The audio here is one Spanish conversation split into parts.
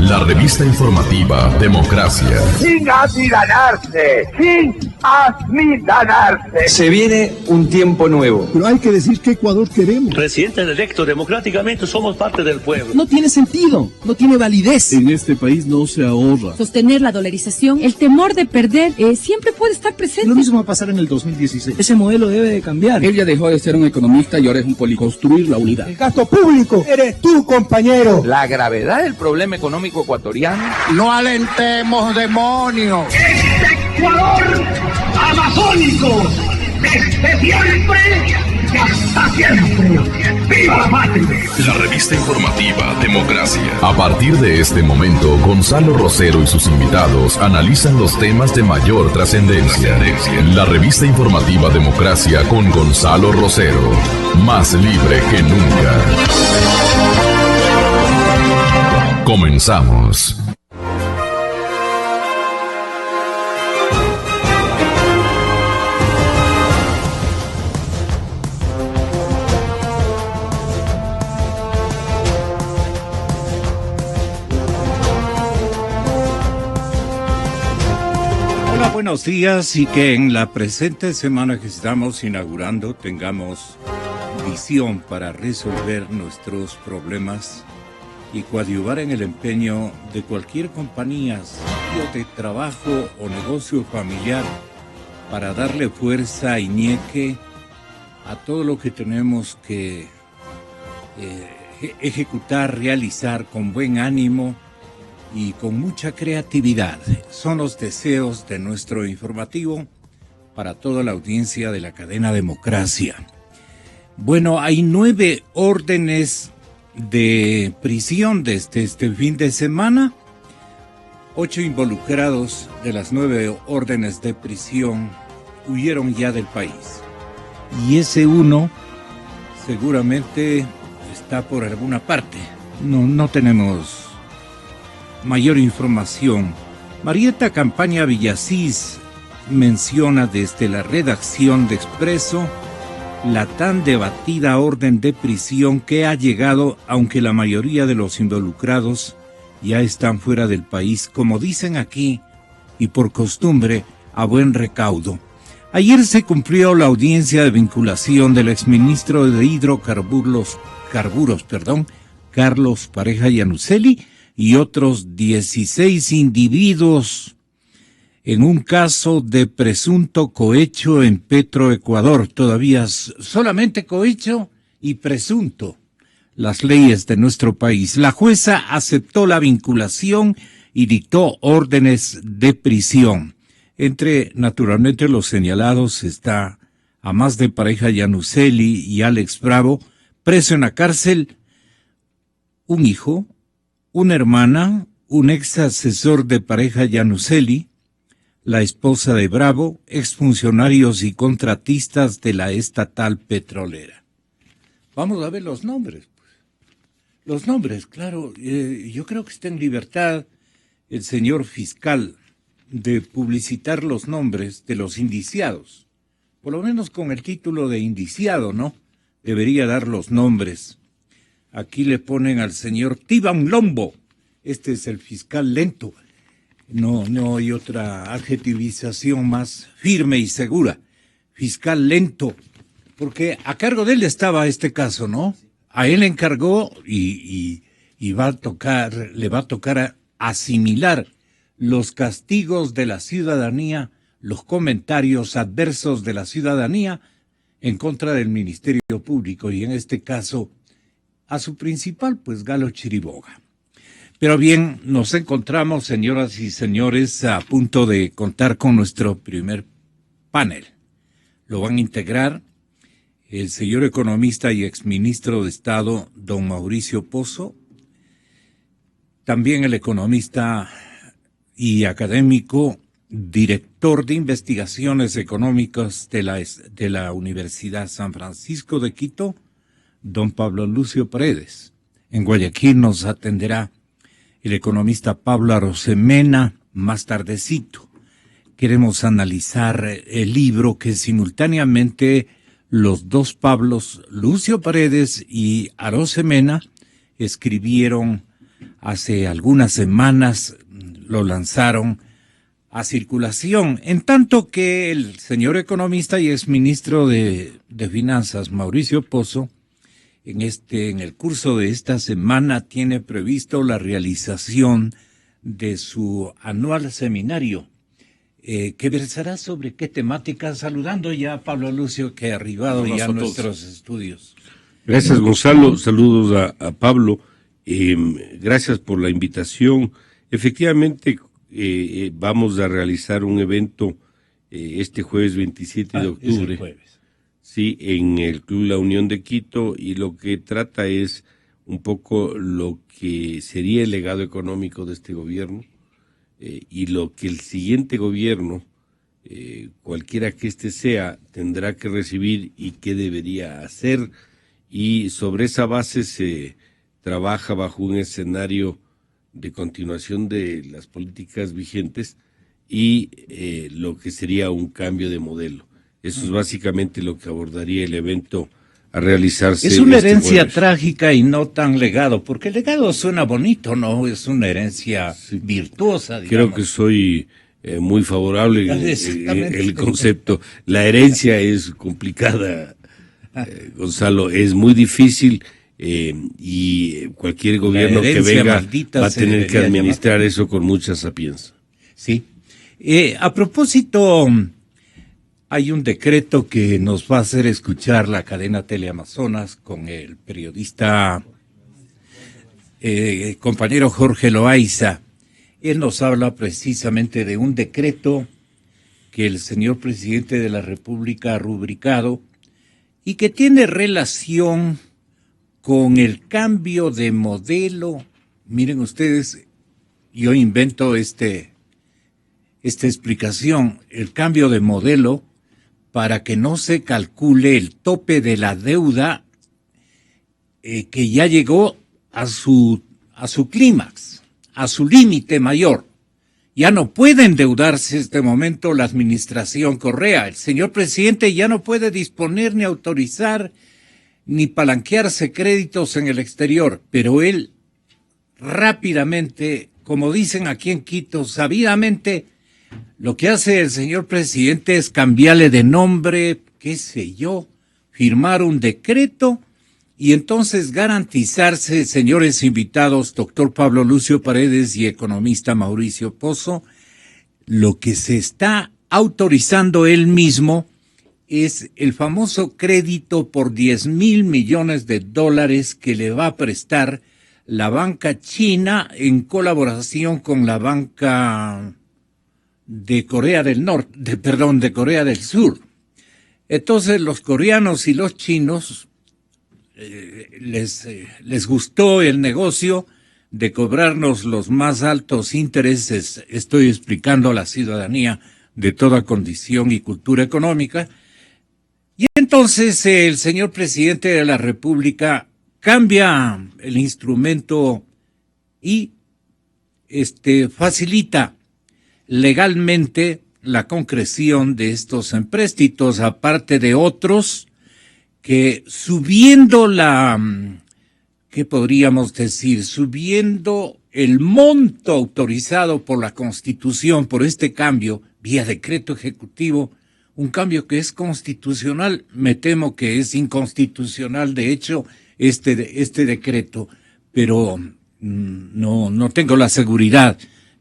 La revista informativa Democracia. Sin amilanarse. Se viene un tiempo nuevo. Pero hay que decir qué Ecuador queremos. Presidentes electos democráticamente, somos parte del pueblo. No tiene sentido, no tiene validez. En este país no se ahorra. Sostener la dolarización, el temor de perder, siempre puede estar presente. Lo mismo va a pasar en el 2016. Ese modelo debe de cambiar. Él ya dejó de ser un economista y ahora es un político. Construir la unidad. El gasto público eres tú, compañero. La gravedad del problema económico ecuatoriano. No alentemos demonios. Este Ecuador amazónico, desde siempre y hasta siempre. ¡Viva la patria! La revista informativa Democracia. A partir de este momento, Gonzalo Rosero y sus invitados analizan los temas de mayor trascendencia. La revista informativa Democracia con Gonzalo Rosero. Más libre que nunca. Comenzamos. Buenos días y que en la presente semana que estamos inaugurando tengamos visión para resolver nuestros problemas y coadyuvar en el empeño de cualquier compañía, sitio de trabajo o negocio familiar para darle fuerza y ñeque a todo lo que tenemos que ejecutar, realizar con buen ánimo y con mucha creatividad. Son los deseos de nuestro informativo para toda la audiencia de la cadena Democracia. Bueno, hay 9 órdenes de prisión desde este fin de semana. 8 involucrados de las 9 órdenes de prisión huyeron ya del país. Y ese uno seguramente está por alguna parte. No tenemos mayor información. Marieta Campaña Villasís menciona desde la redacción de Expreso la tan debatida orden de prisión que ha llegado, aunque la mayoría de los involucrados ya están fuera del país, como dicen aquí, y por costumbre, a buen recaudo. Ayer se cumplió la audiencia de vinculación del exministro de Hidrocarburos, Carlos Pareja Yanuseli, y otros 16 individuos en un caso de presunto cohecho en Petroecuador. Todavía solamente cohecho y presunto. Las leyes de nuestro país. La jueza aceptó la vinculación y dictó órdenes de prisión. Entre, naturalmente, los señalados está Amás de Pareja Yanuseli y Alex Bravo, preso en la cárcel, un hijo, una hermana, un ex asesor de Pareja Yanuseli, la esposa de Bravo, exfuncionarios y contratistas de la estatal petrolera. Vamos a ver los nombres. Los nombres, claro, yo creo que está en libertad el señor fiscal de publicitar los nombres de los indiciados. Por lo menos con el título de indiciado, ¿no? Debería dar los nombres. Aquí le ponen al señor Tiban Lombo. Este es el fiscal lento. No hay otra adjetivización más firme y segura. Fiscal lento. Porque a cargo de él estaba este caso, ¿no? A él encargó y le va a tocar asimilar los castigos de la ciudadanía, los comentarios adversos de la ciudadanía en contra del Ministerio Público y en este caso a su principal, pues Galo Chiriboga. Pero bien, nos encontramos, señoras y señores, a punto de contar con nuestro primer panel. Lo van a integrar el señor economista y exministro de Estado, don Mauricio Pozo, también el economista y académico, director de investigaciones económicas de la Universidad San Francisco de Quito, don Pablo Lucio Paredes. En Guayaquil nos atenderá el economista Pablo Arosemena más tardecito. Queremos analizar el libro que simultáneamente los dos Pablos, Lucio Paredes y Arosemena, escribieron hace algunas semanas lo lanzaron a circulación, en tanto que el señor economista y exministro de Finanzas, Mauricio Pozo, en el curso de esta semana tiene previsto la realización de su anual seminario, que versará sobre qué temática, saludando ya a Pablo Lucio, que ha arribado ya a nuestros estudios. Gracias, Gonzalo, saludos a Pablo, gracias por la invitación. Efectivamente, vamos a realizar un evento este jueves 27 de octubre. Sí, en el Club La Unión de Quito, y lo que trata es un poco lo que sería el legado económico de este gobierno y lo que el siguiente gobierno, cualquiera que éste sea, tendrá que recibir y qué debería hacer, y sobre esa base se trabaja bajo un escenario de continuación de las políticas vigentes y lo que sería un cambio de modelo. Eso es básicamente lo que abordaría el evento a realizarse. Es una herencia trágica y no tan legado, porque el legado suena bonito, ¿no? Es una herencia virtuosa, digamos. Creo que soy muy favorable el concepto. La herencia es complicada, Gonzalo, es muy difícil y cualquier gobierno que venga va a tener que administrar eso con mucha sapienza. Sí. A propósito, hay un decreto que nos va a hacer escuchar la cadena Teleamazonas con el periodista compañero Jorge Loaiza. Él nos habla precisamente de un decreto que el señor presidente de la República ha rubricado y que tiene relación con el cambio de modelo. Miren ustedes, yo invento esta explicación, el cambio de modelo para que no se calcule el tope de la deuda que ya llegó a su clímax, a su límite mayor. Ya no puede endeudarse en este momento la administración Correa. El señor presidente ya no puede disponer ni autorizar ni palanquearse créditos en el exterior, pero él rápidamente, como dicen aquí en Quito, sabidamente, lo que hace el señor presidente es cambiarle de nombre, qué sé yo, firmar un decreto y entonces garantizarse, señores invitados, doctor Pablo Lucio Paredes y economista Mauricio Pozo, lo que se está autorizando él mismo es el famoso crédito por $10,000 millones que le va a prestar la banca china en colaboración con la banca de Corea del Norte, de Corea del Sur. Entonces los coreanos y los chinos les gustó el negocio de cobrarnos los más altos intereses. Estoy explicando a la ciudadanía de toda condición y cultura económica. Y entonces el señor presidente de la República cambia el instrumento y facilita legalmente la concreción de estos empréstitos, aparte de otros que subiendo ¿qué podríamos decir? Subiendo el monto autorizado por la Constitución por este cambio vía decreto ejecutivo, un cambio que es constitucional, me temo que es inconstitucional de hecho este decreto, pero no tengo la seguridad.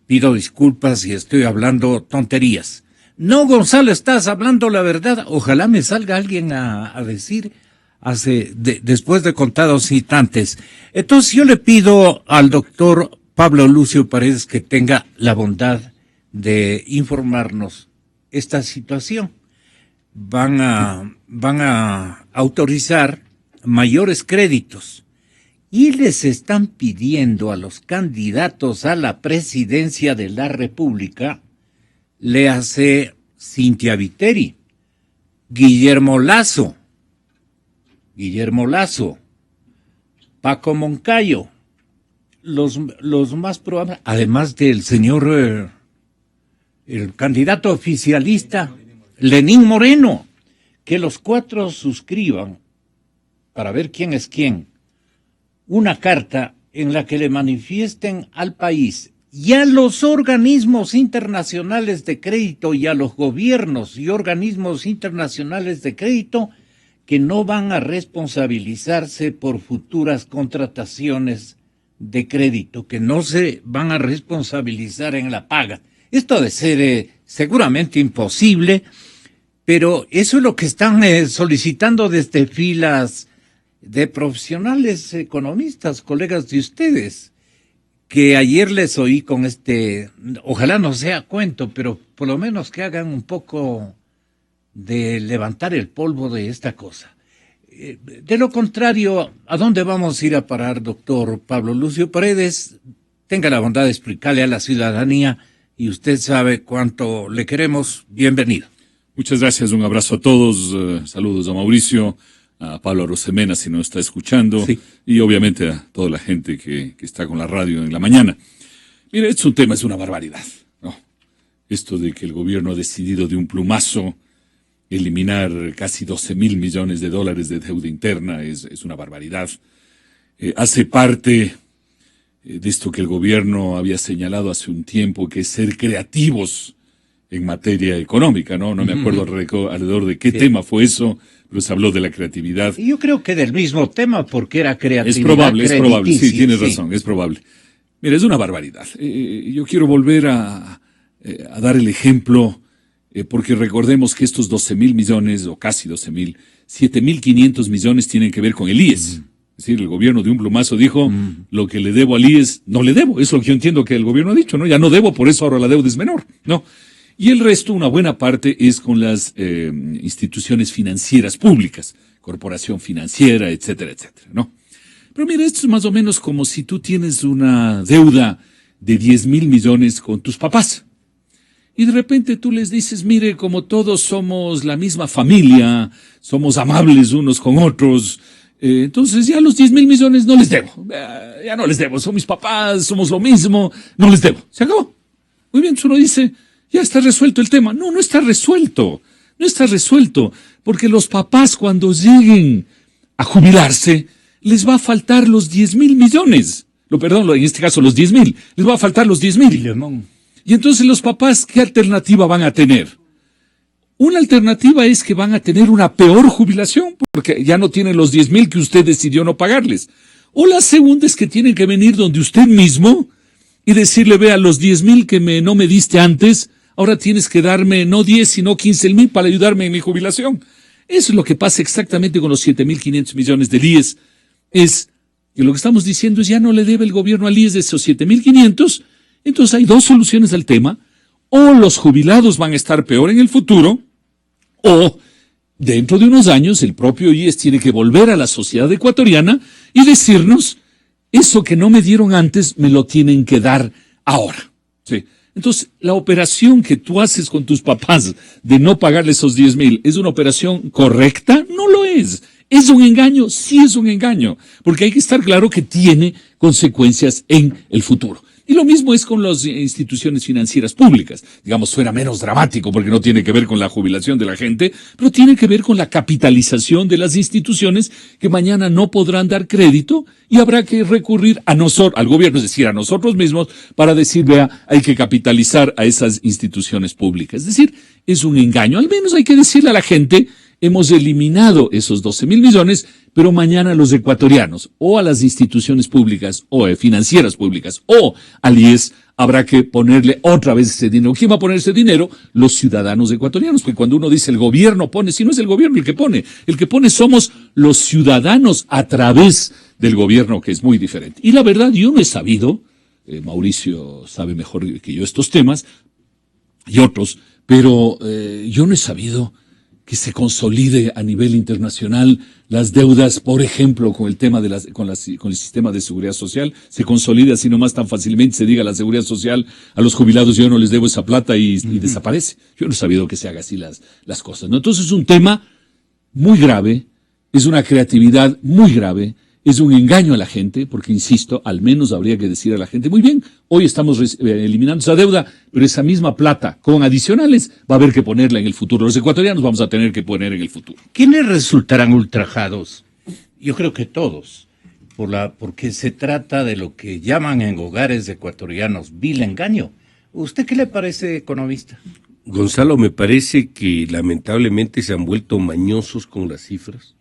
Pido disculpas si estoy hablando tonterías. No, Gonzalo, estás hablando la verdad. Ojalá me salga alguien a decir después de contados instantes. Entonces yo le pido al doctor Pablo Lucio Paredes que tenga la bondad de informarnos esta situación. Van a autorizar mayores créditos. Y les están pidiendo a los candidatos a la presidencia de la República, le hace Cintia Viteri, Guillermo Lasso, Paco Moncayo, los más probables, además del señor, el candidato oficialista, Lenín Moreno, que los cuatro suscriban, para ver quién es quién, una carta en la que le manifiesten al país y a los organismos internacionales de crédito y a los gobiernos y organismos internacionales de crédito que no van a responsabilizarse por futuras contrataciones de crédito, que no se van a responsabilizar en la paga. Esto ha de ser seguramente imposible, pero eso es lo que están solicitando desde filas de profesionales economistas, colegas de ustedes, que ayer les oí con ojalá no sea cuento, pero por lo menos que hagan un poco de levantar el polvo de esta cosa. De lo contrario, ¿a dónde vamos a ir a parar, doctor Pablo Lucio Paredes? Tenga la bondad de explicarle a la ciudadanía, y usted sabe cuánto le queremos. Bienvenido. Muchas gracias, un abrazo a todos, saludos a Mauricio, a Pablo Arosemena si nos está escuchando, sí, y obviamente a toda la gente que está con la radio en la mañana. Mira, es un tema, es una barbaridad, ¿no? Esto de que el gobierno ha decidido de un plumazo eliminar casi 12,000 millones de dólares de deuda interna es una barbaridad. Hace parte de esto que el gobierno había señalado hace un tiempo, que es ser creativos en materia económica, ¿no? No me acuerdo alrededor de qué tema fue eso, pero se habló de la creatividad. Y yo creo que del mismo tema, porque era creatividad. Es probable, sí, tienes razón, es probable. Mira, es una barbaridad. Yo quiero volver a dar el ejemplo, porque recordemos que estos 12,000 millones, o casi 12,000, 7,500 millones tienen que ver con el IES. Es decir, el gobierno de un plumazo dijo, lo que le debo al IES, no le debo. Eso es lo que yo entiendo que el gobierno ha dicho, ¿no? Ya no debo, por eso ahora la deuda es menor, ¿no? Y el resto, una buena parte, es con las instituciones financieras públicas, corporación financiera, etcétera, etcétera, ¿no? Pero mira, esto es más o menos como si tú tienes una deuda de 10,000 millones con tus papás. Y de repente tú les dices, mire, como todos somos la misma familia, somos amables unos con otros, entonces ya los 10,000 millones no les debo. Ya no les debo, son mis papás, somos lo mismo, no les debo. Se acabó. Muy bien, uno dice, ya está resuelto el tema. No, no está resuelto. No está resuelto. Porque los papás cuando lleguen a jubilarse, les va a faltar los 10,000 millones. Perdón, en este caso los 10,000. Les va a faltar los 10,000. Y entonces los papás, ¿qué alternativa van a tener? Una alternativa es que van a tener una peor jubilación, porque ya no tienen los 10,000 que usted decidió no pagarles. O la segunda es que tienen que venir donde usted mismo y decirle, vea, los 10,000 que no me diste antes, ahora tienes que darme no 10, sino 15,000 para ayudarme en mi jubilación. Eso es lo que pasa exactamente con los 7,500 millones del IES. Es que lo que estamos diciendo es ya no le debe el gobierno al IES de esos 7,500. Entonces hay dos soluciones al tema. O los jubilados van a estar peor en el futuro, o dentro de unos años el propio IES tiene que volver a la sociedad ecuatoriana y decirnos, eso que no me dieron antes me lo tienen que dar ahora. ¿Sí? Entonces, la operación que tú haces con tus papás de no pagarle esos 10,000, ¿es una operación correcta? No lo es. ¿Es un engaño? Sí es un engaño, porque hay que estar claro que tiene consecuencias en el futuro. Y lo mismo es con las instituciones financieras públicas. Digamos, suena menos dramático porque no tiene que ver con la jubilación de la gente, pero tiene que ver con la capitalización de las instituciones que mañana no podrán dar crédito y habrá que recurrir al gobierno, es decir, a nosotros mismos, para decir, vea, hay que capitalizar a esas instituciones públicas. Es decir, es un engaño. Al menos hay que decirle a la gente, hemos eliminado esos 12,000 millones, pero mañana los ecuatorianos, o a las instituciones públicas, o financieras públicas, o al IES, habrá que ponerle otra vez ese dinero. ¿Quién va a poner ese dinero? Los ciudadanos ecuatorianos, porque cuando uno dice el gobierno pone, si no es el gobierno el que pone somos los ciudadanos a través del gobierno, que es muy diferente. Y la verdad, yo no he sabido, Mauricio sabe mejor que yo estos temas, y otros, pero yo no he sabido que se consolide a nivel internacional las deudas, por ejemplo, con el tema con el sistema de seguridad social, se consolide así nomás tan fácilmente, se diga la seguridad social, a los jubilados yo no les debo esa plata y desaparece. Yo no he sabido que se haga así las cosas, ¿no? Entonces es un tema muy grave, es una creatividad muy grave, es un engaño a la gente, porque insisto, al menos habría que decir a la gente, muy bien, hoy estamos eliminando esa deuda, pero esa misma plata con adicionales va a haber que ponerla en el futuro. Los ecuatorianos vamos a tener que poner en el futuro. ¿Quiénes resultarán ultrajados? Yo creo que todos. porque se trata de lo que llaman en hogares ecuatorianos vil engaño. ¿Usted qué le parece, economista? Gonzalo, me parece que lamentablemente se han vuelto mañosos con las cifras.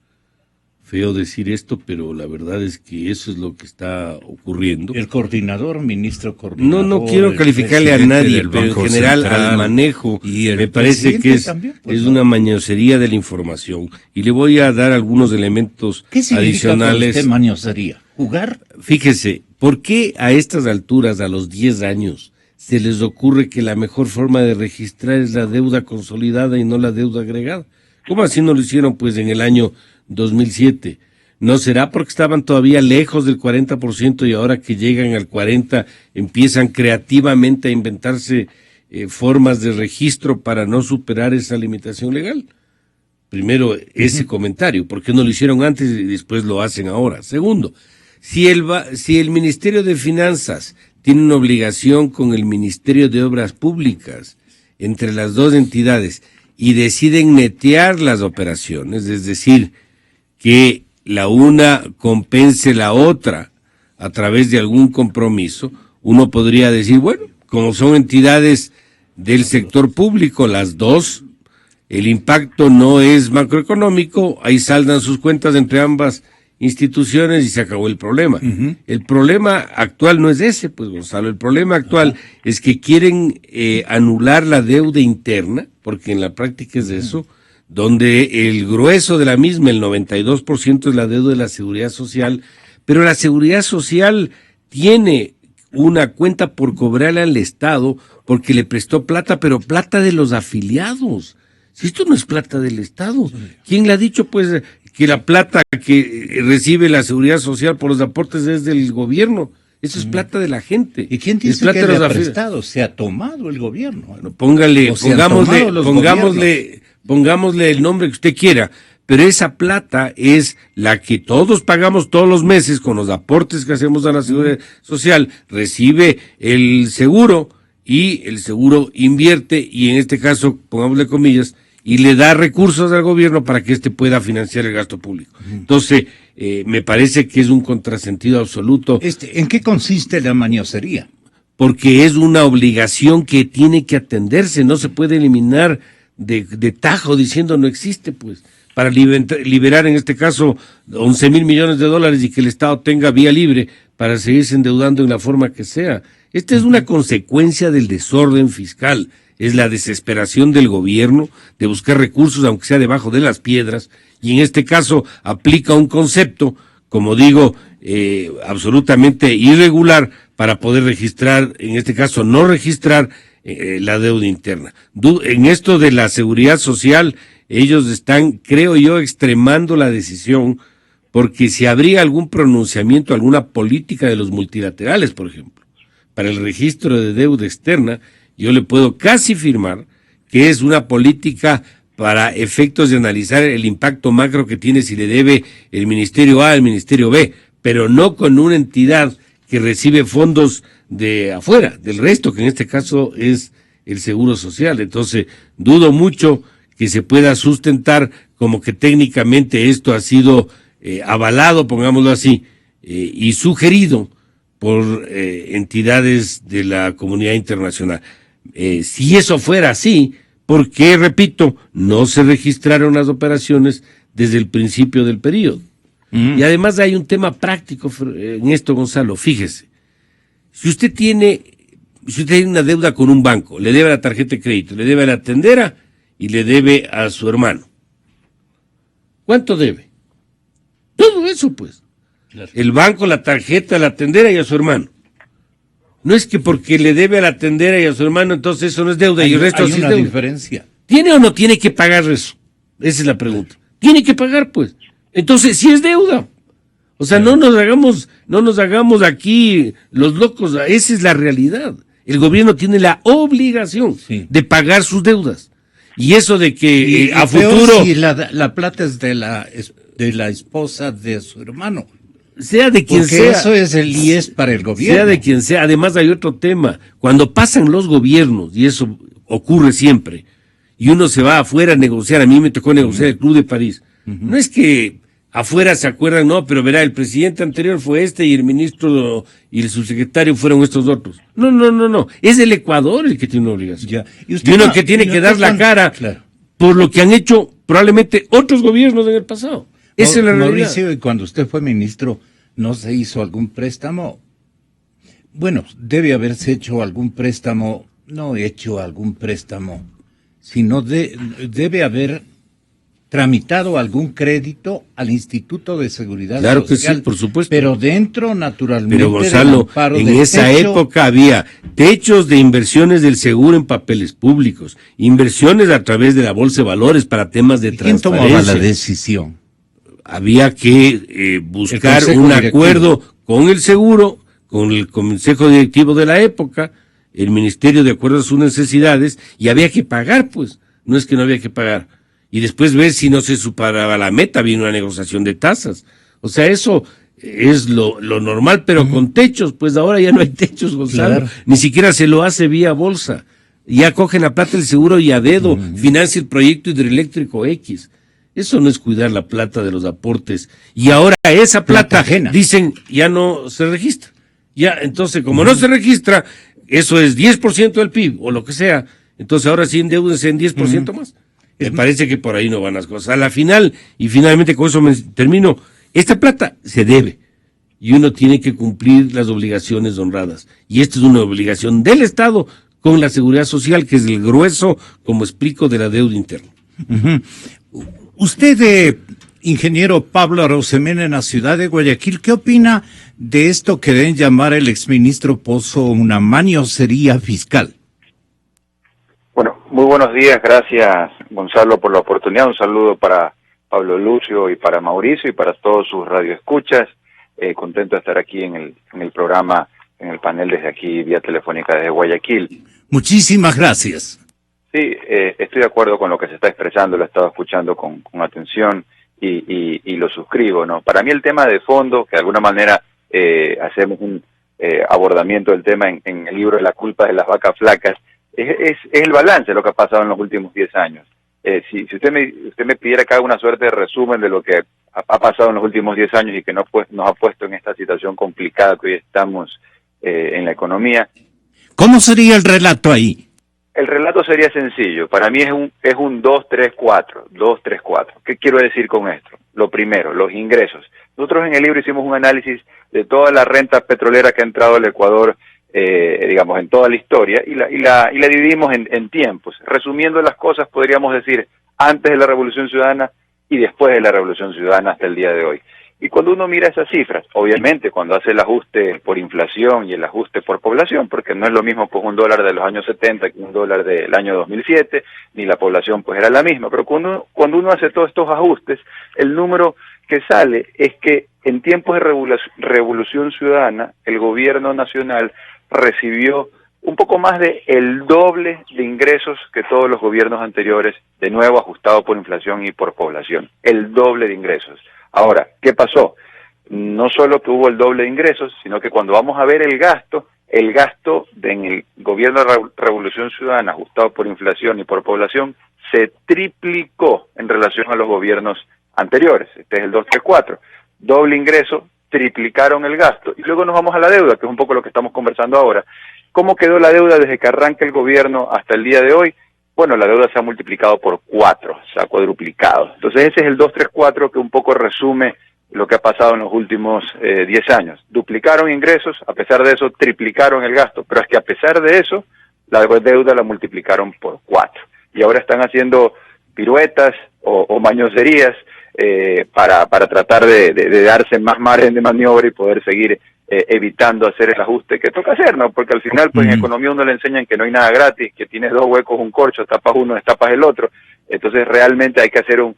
Feo decir esto, pero la verdad es que eso es lo que está ocurriendo. El coordinador, ministro coordinador. No quiero calificarle a nadie, pero en general al manejo me parece que es una mañosería de la información. Y le voy a dar algunos elementos adicionales. ¿Qué significa para usted mañosería? ¿Jugar? Fíjese, ¿por qué a estas alturas, a los 10 años, se les ocurre que la mejor forma de registrar es la deuda consolidada y no la deuda agregada? ¿Cómo así no lo hicieron pues en el año 2007? ¿No será porque estaban todavía lejos del 40% y ahora que llegan al 40% empiezan creativamente a inventarse formas de registro para no superar esa limitación legal? Primero, ese comentario, ¿por qué no lo hicieron antes y después lo hacen ahora? Segundo, si el Ministerio de Finanzas tiene una obligación con el Ministerio de Obras Públicas entre las dos entidades y deciden netear las operaciones, es decir, que la una compense la otra a través de algún compromiso, uno podría decir, bueno, como son entidades del sector público, las dos, el impacto no es macroeconómico, ahí saldan sus cuentas entre ambas instituciones y se acabó el problema. El problema actual no es ese, pues Gonzalo, el problema actual es que quieren anular la deuda interna, porque en la práctica es eso, donde el grueso de la misma, el 92% es la deuda de la Seguridad Social, pero la Seguridad Social tiene una cuenta por cobrarle al Estado porque le prestó plata, pero plata de los afiliados. Si esto no es plata del Estado, ¿quién le ha dicho pues que la plata que recibe la Seguridad Social por los aportes es del gobierno? Eso es plata de la gente. ¿Y quién dice que le ha prestado? Se ha tomado el gobierno. Bueno, pongámosle el nombre que usted quiera, pero esa plata es la que todos pagamos todos los meses con los aportes que hacemos a la Seguridad Social, recibe el seguro y el seguro invierte y en este caso, pongámosle comillas, y le da recursos al gobierno para que éste pueda financiar el gasto público. Entonces, me parece que es un contrasentido absoluto. ¿En qué consiste la mañosería? Porque es una obligación que tiene que atenderse, no se puede eliminar de tajo diciendo no existe, pues, para liberar en este caso 11,000 millones de dólares y que el Estado tenga vía libre para seguirse endeudando en la forma que sea. Esta es una consecuencia del desorden fiscal, es la desesperación del gobierno de buscar recursos aunque sea debajo de las piedras, y en este caso aplica un concepto, como digo, absolutamente irregular para poder registrar, en este caso no registrar la deuda interna. En esto de la Seguridad Social, ellos están, creo yo, extremando la decisión, porque si habría algún pronunciamiento, alguna política de los multilaterales, por ejemplo, para el registro de deuda externa, yo le puedo casi firmar que es una política para efectos de analizar el impacto macro que tiene si le debe el Ministerio A al Ministerio B, pero no con una entidad que recibe fondos de afuera, del resto, que en este caso es el Seguro Social. Entonces, dudo mucho que se pueda sustentar como que técnicamente esto ha sido avalado, pongámoslo así, y sugerido por entidades de la comunidad internacional. Si eso fuera así, ¿por qué, repito, no se registraron las operaciones desde el principio del periodo? Y además hay un tema práctico en esto, Gonzalo, fíjese. Si usted tiene una deuda con un banco, le debe a la tarjeta de crédito, le debe a la tendera y le debe a su hermano. ¿Cuánto debe? Todo eso, pues. Claro. El banco, la tarjeta, la tendera y a su hermano. No es que porque le debe a la tendera y a su hermano, entonces eso no es deuda y el resto sí es deuda. Hay una diferencia. ¿Tiene o no tiene que pagar eso? Esa es la pregunta. Tiene que pagar, pues. Entonces sí es deuda. O sea, no nos hagamos aquí los locos. Esa es la realidad. El gobierno tiene la obligación de pagar sus deudas. Y eso de que a futuro... Si la plata es de la esposa de su hermano. Sea de quien sea. Porque eso es el IES para el gobierno. Sea de quien sea. Además hay otro tema. Cuando pasan los gobiernos, y eso ocurre siempre, y uno se va afuera a negociar, a mí me tocó negociar el Club de París. No es que Afuera se acuerdan, no, pero verá, el presidente anterior fue este y el ministro y el subsecretario fueron estos otros. No. Es el Ecuador el que tiene una obligación. Ya. Y uno que tiene que dar la cara por lo que han hecho probablemente otros gobiernos en el pasado. Esa es la realidad. Mauricio, y cuando usted fue ministro, ¿no se hizo algún préstamo? Bueno, debe haberse hecho algún préstamo, no hecho algún préstamo, sino debe haber tramitado algún crédito al Instituto de Seguridad Social. Claro que sí, por supuesto. Pero dentro, naturalmente, pero Gonzalo, en esa época había techos de inversiones del seguro en papeles públicos, inversiones a través de la Bolsa de Valores para temas de transparencia. ¿Quién tomaba la decisión? Había que buscar un acuerdo con el seguro, con el consejo directivo de la época, el ministerio de acuerdo a sus necesidades, y había que pagar, pues, no es que no había que pagar. Y después ver si no se superaba la meta, viene una negociación de tasas. O sea, eso es lo normal, pero con techos, pues ahora ya no hay techos, Gonzalo. Claro. Ni siquiera se lo hace vía bolsa. Ya cogen la plata del seguro y a dedo financia el proyecto hidroeléctrico X. Eso no es cuidar la plata de los aportes. Y ahora esa plata dicen, ya no se registra. Ya, entonces, como no se registra, eso es 10% del PIB, o lo que sea. Entonces ahora sí endeudense en 10% más. Me parece que por ahí no van las cosas. A la final, y finalmente con eso me termino, esta plata se debe. Y uno tiene que cumplir las obligaciones honradas. Y esta es una obligación del Estado con la seguridad social, que es el grueso, como explico, de la deuda interna. Usted, ingeniero Pablo Arosemena, en la ciudad de Guayaquil, ¿qué opina de esto que deben llamar el exministro Pozo una maniosería fiscal? Bueno, muy buenos días, gracias Gonzalo por la oportunidad, un saludo para Pablo Lucio y para Mauricio y para todos sus radioescuchas, contento de estar aquí en el programa, en el panel desde aquí, vía telefónica desde Guayaquil. Muchísimas gracias. Sí, estoy de acuerdo con lo que se está expresando, lo he estado escuchando con atención y lo suscribo, ¿no? Para mí el tema de fondo, que de alguna manera hacemos un abordamiento del tema en el libro de La culpa de las vacas flacas, es el balance de lo que ha pasado en los últimos 10 años. Si usted me pidiera que haga una suerte de resumen de lo que ha pasado en los últimos 10 años y que nos ha puesto en esta situación complicada que hoy estamos en la economía. ¿Cómo sería el relato ahí? El relato sería sencillo. Para mí es un 2-3-4. 2-3-4. ¿Qué quiero decir con esto? Lo primero, los ingresos. Nosotros en el libro hicimos un análisis de toda la renta petrolera que ha entrado al Ecuador, digamos, en toda la historia, y la dividimos en tiempos. Resumiendo las cosas, podríamos decir antes de la Revolución Ciudadana y después de la Revolución Ciudadana hasta el día de hoy. Y cuando uno mira esas cifras, obviamente cuando hace el ajuste por inflación y el ajuste por población, porque no es lo mismo pues $1 de los años 70 que $1 del año 2007, ni la población pues era la misma, pero cuando uno hace todos estos ajustes, el número que sale es que en tiempos de Revolución Ciudadana, el gobierno nacional recibió un poco más de el doble de ingresos que todos los gobiernos anteriores, de nuevo ajustado por inflación y por población, el doble de ingresos. Ahora, ¿qué pasó? No solo que hubo el doble de ingresos, sino que cuando vamos a ver el gasto en el gobierno de Revolución Ciudadana, ajustado por inflación y por población, se triplicó en relación a los gobiernos anteriores. Este es el 2-3-4. Doble ingreso, triplicaron el gasto. Y luego nos vamos a la deuda, que es un poco lo que estamos conversando ahora. ¿Cómo quedó la deuda desde que arranca el gobierno hasta el día de hoy? Bueno, la deuda se ha multiplicado por 4, se ha cuadruplicado. Entonces ese es el 2-3-4 que un poco resume lo que ha pasado en los últimos 10 años. Duplicaron ingresos, a pesar de eso triplicaron el gasto, pero es que a pesar de eso, la deuda la multiplicaron por 4. Y ahora están haciendo piruetas o mañoserías para tratar de darse más margen de maniobra y poder seguir evitando hacer el ajuste que toca hacer, ¿no? Porque al final, pues en economía uno le enseñan que no hay nada gratis, que tienes 2 huecos, un corcho, tapas uno, destapas el otro. Entonces realmente hay que hacer un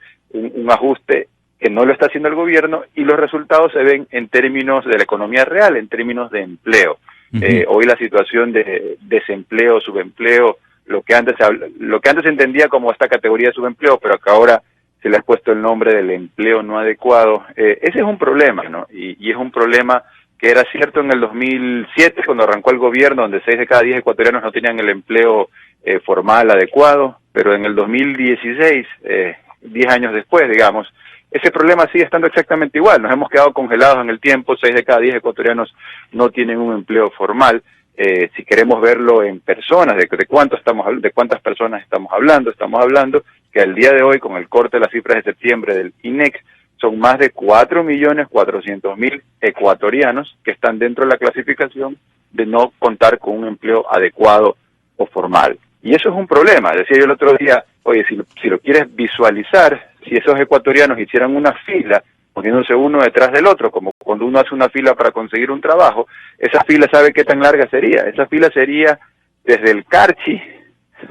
ajuste que no lo está haciendo el gobierno, y los resultados se ven en términos de la economía real, en términos de empleo. Hoy la situación de desempleo, subempleo, lo que antes se entendía como esta categoría de subempleo, pero que ahora se le ha puesto el nombre del empleo no adecuado, ese es un problema, ¿no? Y es un problema que era cierto en el 2007, cuando arrancó el gobierno, donde 6 de cada 10 ecuatorianos no tenían el empleo formal adecuado, pero en el 2016, 10 años después, digamos, ese problema sigue estando exactamente igual. Nos hemos quedado congelados en el tiempo, 6 de cada 10 ecuatorianos no tienen un empleo formal. Si queremos verlo en personas, de cuántas personas estamos hablando que al día de hoy, con el corte de las cifras de septiembre del INEC, son más de 4.400.000 ecuatorianos que están dentro de la clasificación de no contar con un empleo adecuado o formal. Y eso es un problema. Decía yo el otro día, oye, si lo quieres visualizar, si esos ecuatorianos hicieran una fila, poniéndose uno detrás del otro, como cuando uno hace una fila para conseguir un trabajo, esa fila, ¿sabe qué tan larga sería? Esa fila sería desde el Carchi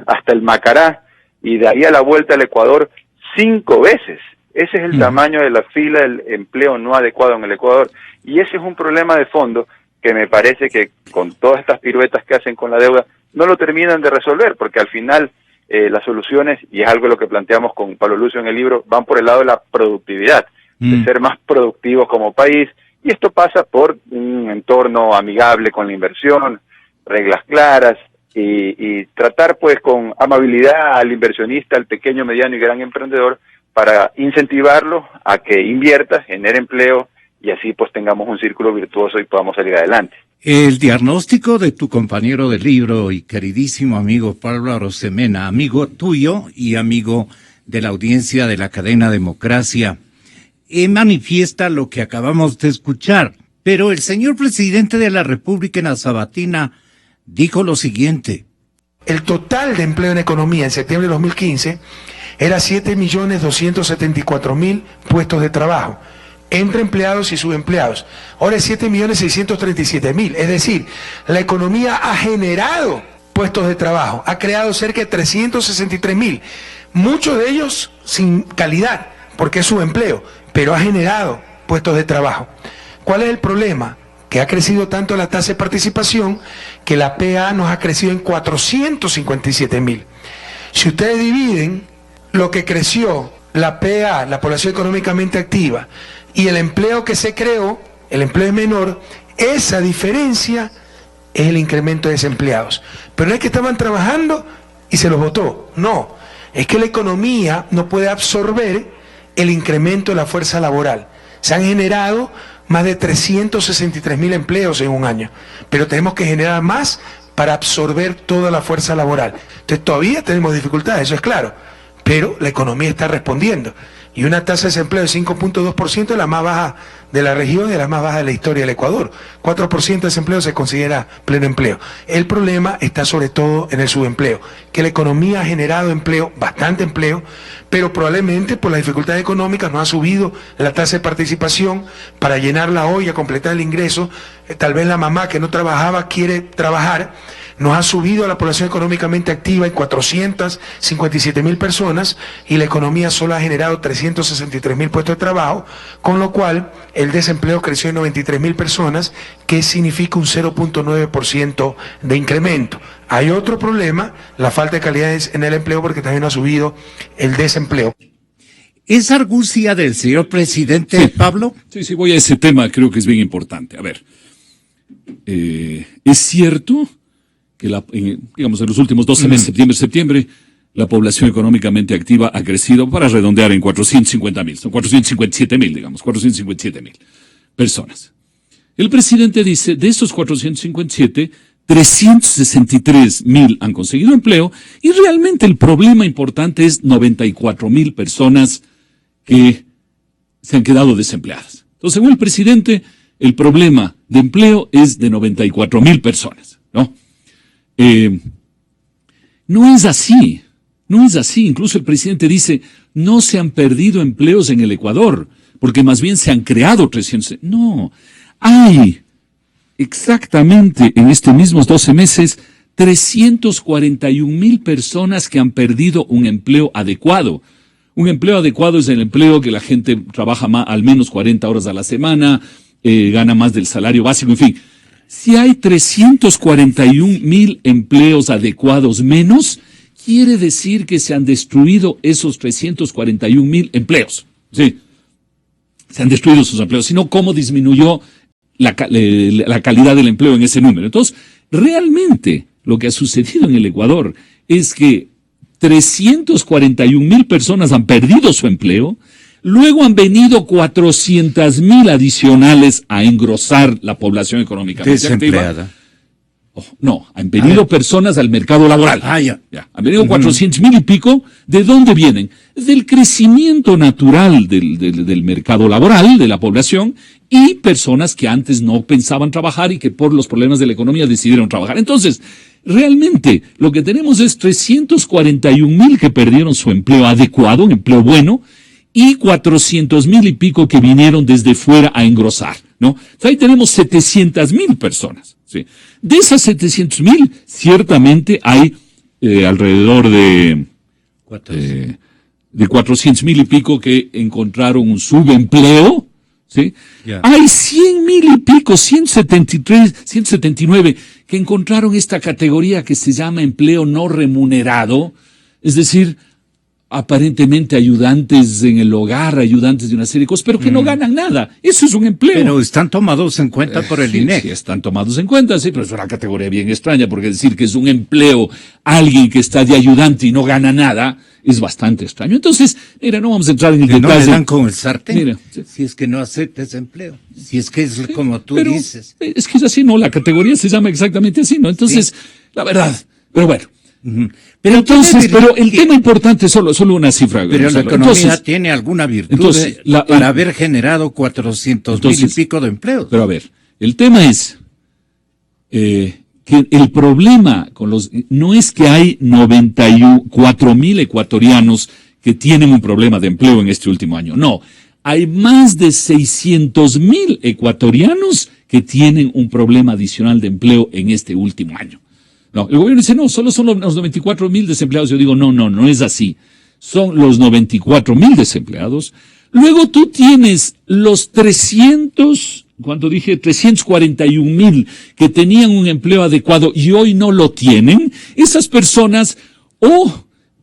hasta el Macará, y de ahí a la vuelta al Ecuador 5 veces. Ese es el tamaño de la fila del empleo no adecuado en el Ecuador, y ese es un problema de fondo que me parece que con todas estas piruetas que hacen con la deuda, no lo terminan de resolver, porque al final las soluciones, y es algo de lo que planteamos con Pablo Lucio en el libro, van por el lado de la productividad, de ser más productivos como país, y esto pasa por un entorno amigable con la inversión, reglas claras, y tratar pues con amabilidad al inversionista, al pequeño, mediano y gran emprendedor, para incentivarlo a que invierta, genere empleo, y así pues tengamos un círculo virtuoso y podamos salir adelante. El diagnóstico de tu compañero de libro y queridísimo amigo Pablo Arosemena, amigo tuyo y amigo de la audiencia de la cadena Democracia, manifiesta lo que acabamos de escuchar, pero el señor presidente de la República en la sabatina dijo lo siguiente. El total de empleo en economía en septiembre de 2015 era 7.274.000 puestos de trabajo, entre empleados y subempleados. Ahora es 7.637.000, es decir, la economía ha generado puestos de trabajo, ha creado cerca de 363.000, muchos de ellos sin calidad, porque es subempleo, pero ha generado puestos de trabajo. ¿Cuál es el problema? Que ha crecido tanto la tasa de participación que la PA nos ha crecido en 457.000. Si ustedes dividen lo que creció la PA, la población económicamente activa, y el empleo que se creó, el empleo es menor, esa diferencia es el incremento de desempleados. Pero no es que estaban trabajando y se los votó, no, es que la economía no puede absorber el incremento de la fuerza laboral. Se han generado más de 363.000 empleos en un año, pero tenemos que generar más para absorber toda la fuerza laboral. Entonces todavía tenemos dificultades, eso es claro, pero la economía está respondiendo. Y una tasa de desempleo de 5.2% es la más baja de la región y la más baja de la historia del Ecuador. 4% de desempleo se considera pleno empleo. El problema está sobre todo en el subempleo, que la economía ha generado empleo, bastante empleo, pero probablemente por las dificultades económicas no ha subido la tasa de participación para llenar la olla, completar el ingreso. Tal vez la mamá que no trabajaba quiere trabajar. Nos ha subido a la población económicamente activa en 457.000 personas y la economía solo ha generado 363.000 puestos de trabajo, con lo cual el desempleo creció en 93.000 personas, que significa un 0.9% de incremento. Hay otro problema, la falta de calidad en el empleo, porque también ha subido el desempleo. ¿Es argucia del señor presidente, Pablo? Sí, voy a ese tema, creo que es bien importante. A ver, es cierto que digamos en los últimos 12 meses, septiembre, la población económicamente activa ha crecido, para redondear, en 450.000, son 457.000, digamos, 457.000 personas. El presidente dice, de esos 457, 363.000 han conseguido empleo, y realmente el problema importante es 94.000 personas que se han quedado desempleadas. Entonces, según el presidente, el problema de empleo es de 94.000 personas, ¿no? No es así, incluso el presidente dice, no se han perdido empleos en el Ecuador, porque más bien se han creado 300, no, hay exactamente en estos mismos 12 meses, 341.000 personas que han perdido un empleo adecuado. Un empleo adecuado es el empleo que la gente trabaja al menos 40 horas a la semana, gana más del salario básico, en fin. Si hay 341.000 empleos adecuados menos, quiere decir que se han destruido esos 341.000 empleos. Sí, se han destruido esos empleos. Si no, ¿cómo disminuyó la calidad del empleo en ese número? Entonces, realmente lo que ha sucedido en el Ecuador es que 341.000 personas han perdido su empleo, Luego han venido 400,000 adicionales a engrosar la población económicamente desempleada. No, han venido personas al mercado laboral. Ya. Han venido 400,000 y pico. ¿De dónde vienen? Del crecimiento natural del mercado laboral, de la población, y personas que antes no pensaban trabajar y que por los problemas de la economía decidieron trabajar. Entonces, realmente, lo que tenemos es 341,000 que perdieron su empleo adecuado, un empleo bueno, y 400,000 y pico que vinieron desde fuera a engrosar, ¿no? Entonces, ahí tenemos 700,000 personas, ¿sí? De esas 700,000, ciertamente hay alrededor de 400,000 y pico que encontraron un subempleo, ¿sí? Yeah. Hay 100,000 y pico, 173, 179, que encontraron esta categoría que se llama empleo no remunerado, es decir, aparentemente ayudantes en el hogar, ayudantes de una serie de cosas, pero que no ganan nada. Eso es un empleo. Pero están tomados en cuenta por el INEC. Sí, están tomados en cuenta, sí, pero es una categoría bien extraña, porque decir que es un empleo alguien que está de ayudante y no gana nada es bastante extraño. Entonces, mira, no vamos a entrar en el detalle. No le dan con el sartén. Mira, si es que no acepta ese empleo. Si es que es como tú dices. Es que es así, ¿no? La categoría se llama exactamente así, ¿no? Entonces, la verdad, pero bueno. Pero el tema importante es solo una cifra. Pero la economía tiene alguna virtud para haber generado 400,000 y pico de empleos. Pero a ver, el tema es que el problema no es que hay 94,000 ecuatorianos que tienen un problema de empleo en este último año. No, hay más de 600,000 ecuatorianos que tienen un problema adicional de empleo en este último año. No, el gobierno dice, no, solo son los 94,000 desempleados. Yo digo, no es así. Son los 94,000 desempleados. Luego tú tienes los 341,000 que tenían un empleo adecuado y hoy no lo tienen. Esas personas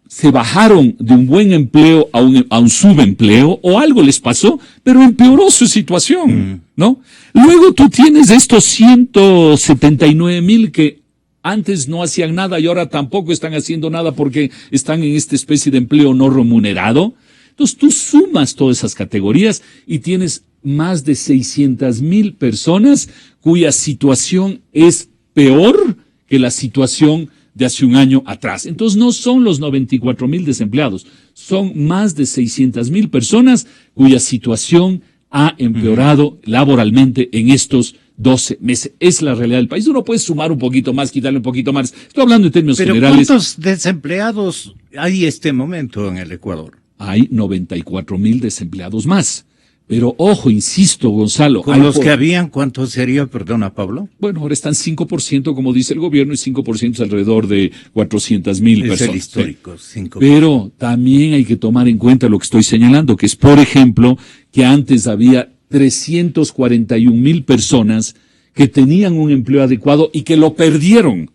se bajaron de un buen empleo a un subempleo o algo les pasó, pero empeoró su situación, ¿no? Luego tú tienes estos 179,000 que antes no hacían nada y ahora tampoco están haciendo nada porque están en esta especie de empleo no remunerado. Entonces tú sumas todas esas categorías y tienes más de 600,000 personas cuya situación es peor que la situación de hace un año atrás. Entonces no son los 94,000 desempleados, son más de 600,000 personas cuya situación ha empeorado laboralmente en estos 12 meses. Es la realidad del país. Uno puede sumar un poquito más, quitarle un poquito más. Estoy hablando en términos generales. ¿Cuántos desempleados hay este momento en el Ecuador? Hay 94,000 desempleados más. Pero ojo, insisto, Gonzalo. ¿Con los que habían cuánto sería, perdona, Pablo? Bueno, ahora están 5%, como dice el gobierno, y 5% es alrededor de 400,000 personas. Es el histórico, 5%. Pero también hay que tomar en cuenta lo que estoy señalando, que es, por ejemplo, que antes había 341,000 personas que tenían un empleo adecuado y que lo perdieron.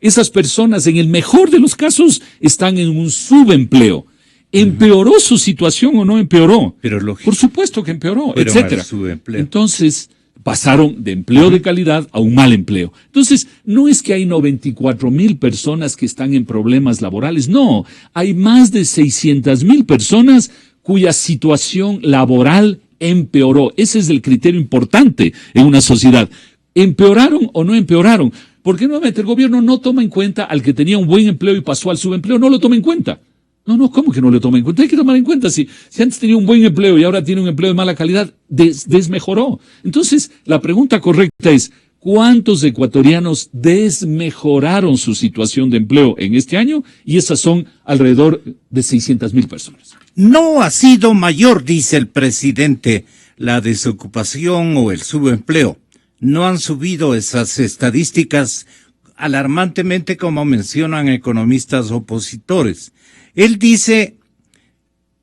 Esas personas, en el mejor de los casos, están en un subempleo. ¿Empeoró su situación o no empeoró? Pero lógico. Por supuesto que empeoró, pero etcétera. Entonces, pasaron de empleo de calidad a un mal empleo. Entonces, no es que hay 94,000 personas que están en problemas laborales, no. Hay más de 600,000 personas cuya situación laboral empeoró. Ese es el criterio importante en una sociedad. ¿Empeoraron o no empeoraron? Porque nuevamente el gobierno no toma en cuenta al que tenía un buen empleo y pasó al subempleo, no lo toma en cuenta. No, ¿cómo que no le toma en cuenta? Hay que tomar en cuenta. Si antes tenía un buen empleo y ahora tiene un empleo de mala calidad, desmejoró. Entonces, la pregunta correcta es, ¿cuántos ecuatorianos desmejoraron su situación de empleo en este año? Y esas son alrededor de 600,000 personas. No ha sido mayor, dice el presidente, la desocupación o el subempleo. No han subido esas estadísticas alarmantemente como mencionan economistas opositores. Él dice,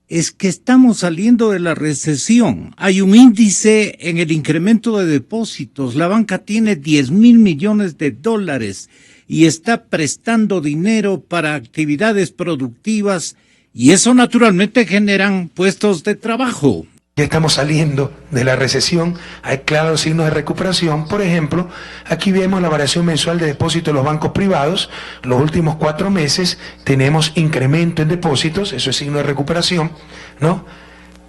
es que estamos saliendo de la recesión. Hay un índice en el incremento de depósitos. La banca tiene 10,000 millones de dólares y está prestando dinero para actividades productivas y eso naturalmente generan puestos de trabajo. Ya estamos saliendo de la recesión, hay claros signos de recuperación. Por ejemplo, aquí vemos la variación mensual de depósitos de los bancos privados. Los últimos 4 meses tenemos incremento en depósitos, eso es signo de recuperación, ¿no?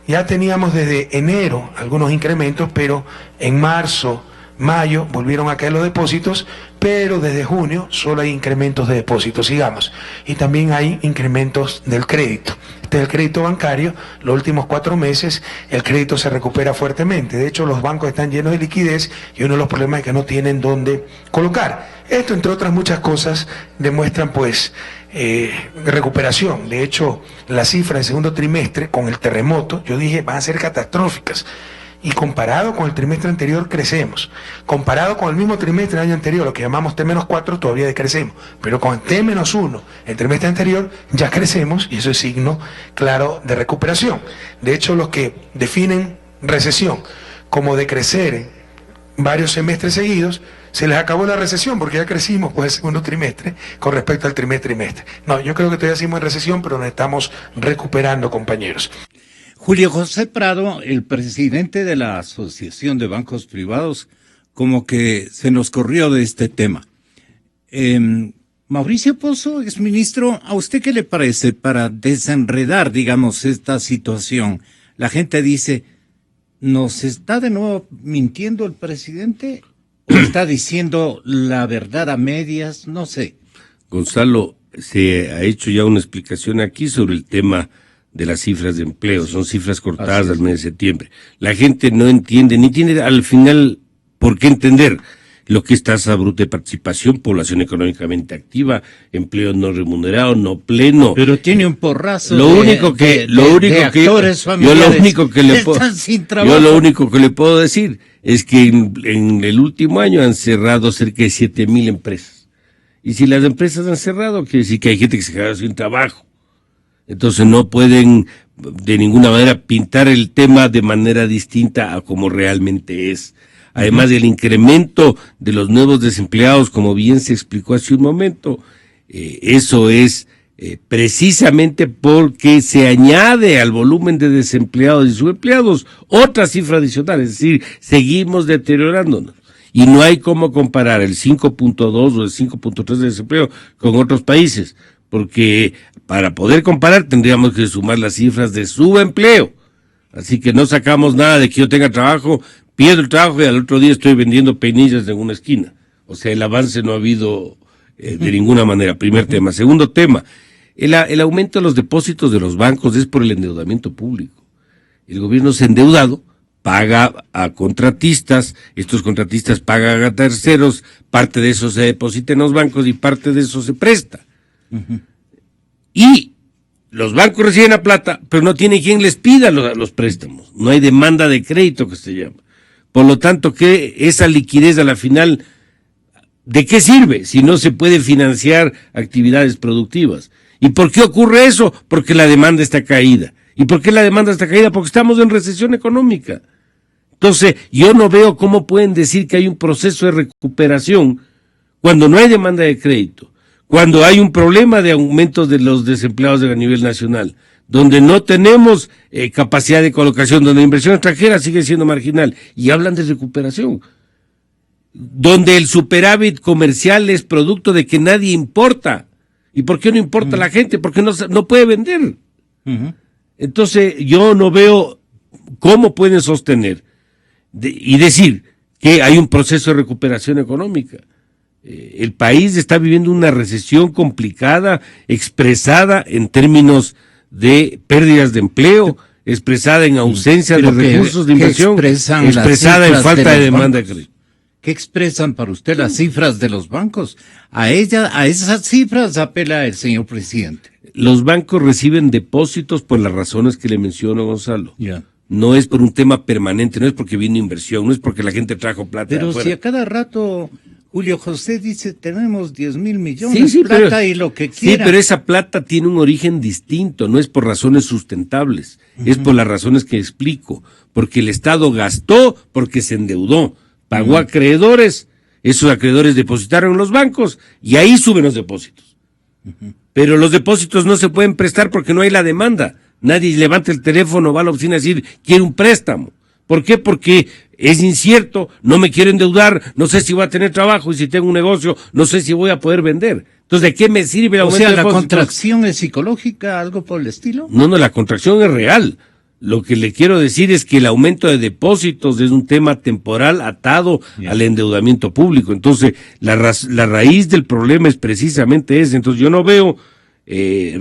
Ya teníamos desde enero algunos incrementos, pero en marzo, mayo volvieron a caer los depósitos, pero desde junio solo hay incrementos de depósitos, sigamos. Y también hay incrementos del crédito. Este es el crédito bancario. Los últimos 4 meses el crédito se recupera fuertemente. De hecho, los bancos están llenos de liquidez y uno de los problemas es que no tienen dónde colocar. Esto, entre otras muchas cosas, demuestran pues recuperación. De hecho, las cifras del segundo trimestre con el terremoto, yo dije, van a ser catastróficas. Y comparado con el trimestre anterior crecemos. Comparado con el mismo trimestre del año anterior, lo que llamamos T-4, todavía decrecemos. Pero con T-1, el trimestre anterior, ya crecemos y eso es signo claro de recuperación. De hecho, los que definen recesión como decrecer varios semestres seguidos, se les acabó la recesión porque ya crecimos pues el segundo trimestre con respecto al trimestre. No, yo creo que todavía seguimos en recesión, pero nos estamos recuperando, compañeros. Julio José Prado, el presidente de la Asociación de Bancos Privados, como que se nos corrió de este tema. Mauricio Pozo, exministro, ¿a usted qué le parece para desenredar, digamos, esta situación? La gente dice, ¿nos está de nuevo mintiendo el presidente? ¿O está diciendo la verdad a medias? No sé. Gonzalo, se ha hecho ya una explicación aquí sobre el tema de las cifras de empleo, son cifras cortadas al mes de septiembre. La gente no entiende, ni tiene al final por qué entender lo que es tasa bruta de participación, población económicamente activa, empleo no remunerado, no pleno. Pero tiene un porrazo yo lo único que le puedo decir es que en el último año han cerrado cerca de 7,000 empresas. Y si las empresas han cerrado, quiere decir que hay gente que se queda sin trabajo. Entonces no pueden de ninguna manera pintar el tema de manera distinta a como realmente es. Además del incremento de los nuevos desempleados, como bien se explicó hace un momento, eso es precisamente porque se añade al volumen de desempleados y subempleados otra cifra adicional, es decir, seguimos deteriorándonos. Y no hay cómo comparar el 5.2 o el 5.3 de desempleo con otros países, porque para poder comparar tendríamos que sumar las cifras de subempleo. Así que no sacamos nada de que yo tenga trabajo, pierdo el trabajo y al otro día estoy vendiendo peinillas en una esquina. O sea, el avance no ha habido de ninguna manera. Primer tema. Segundo tema, el aumento de los depósitos de los bancos es por el endeudamiento público. El gobierno se ha endeudado, paga a contratistas, estos contratistas pagan a terceros, parte de eso se deposita en los bancos y parte de eso se presta. Y los bancos reciben la plata, pero no tienen quien les pida los préstamos. No hay demanda de crédito, que se llama. Por lo tanto, que esa liquidez a la final, ¿de qué sirve si no se puede financiar actividades productivas? ¿Y por qué ocurre eso? Porque la demanda está caída. ¿Y por qué la demanda está caída? Porque estamos en recesión económica. Entonces, yo no veo cómo pueden decir que hay un proceso de recuperación cuando no hay demanda de crédito, cuando hay un problema de aumento de los desempleados a nivel nacional, donde no tenemos capacidad de colocación, donde la inversión extranjera sigue siendo marginal, y hablan de recuperación, donde el superávit comercial es producto de que nadie importa. ¿Y por qué no importa la gente? Porque no puede vender. Entonces, yo no veo cómo pueden sostener y decir que hay un proceso de recuperación económica. El país está viviendo una recesión complicada, expresada en términos de pérdidas de empleo, expresada en ausencia de recursos de inversión, expresada en falta de demanda de crédito. ¿Qué expresan para usted las cifras de los bancos? A esas cifras apela el señor presidente. Los bancos reciben depósitos por las razones que le menciono, Gonzalo. No es por un tema permanente, no es porque vino inversión, no es porque la gente trajo plata. Pero si a cada rato Julio José dice, tenemos 10,000 millones de plata y lo que quiera. Sí, pero esa plata tiene un origen distinto, no es por razones sustentables, es por las razones que explico, porque el Estado gastó, porque se endeudó, pagó a acreedores, esos acreedores depositaron en los bancos y ahí suben los depósitos. Pero los depósitos no se pueden prestar porque no hay la demanda. Nadie levanta el teléfono, va a la oficina a decir, quiero un préstamo. ¿Por qué? Porque es incierto, no me quiero endeudar, no sé si voy a tener trabajo y si tengo un negocio, no sé si voy a poder vender. Entonces, ¿de qué me sirve el aumento de depósitos? ¿La contracción es psicológica, algo por el estilo? No, la contracción es real. Lo que le quiero decir es que el aumento de depósitos es un tema temporal atado al endeudamiento público. Entonces, la raíz del problema es precisamente ese. Entonces, yo no veo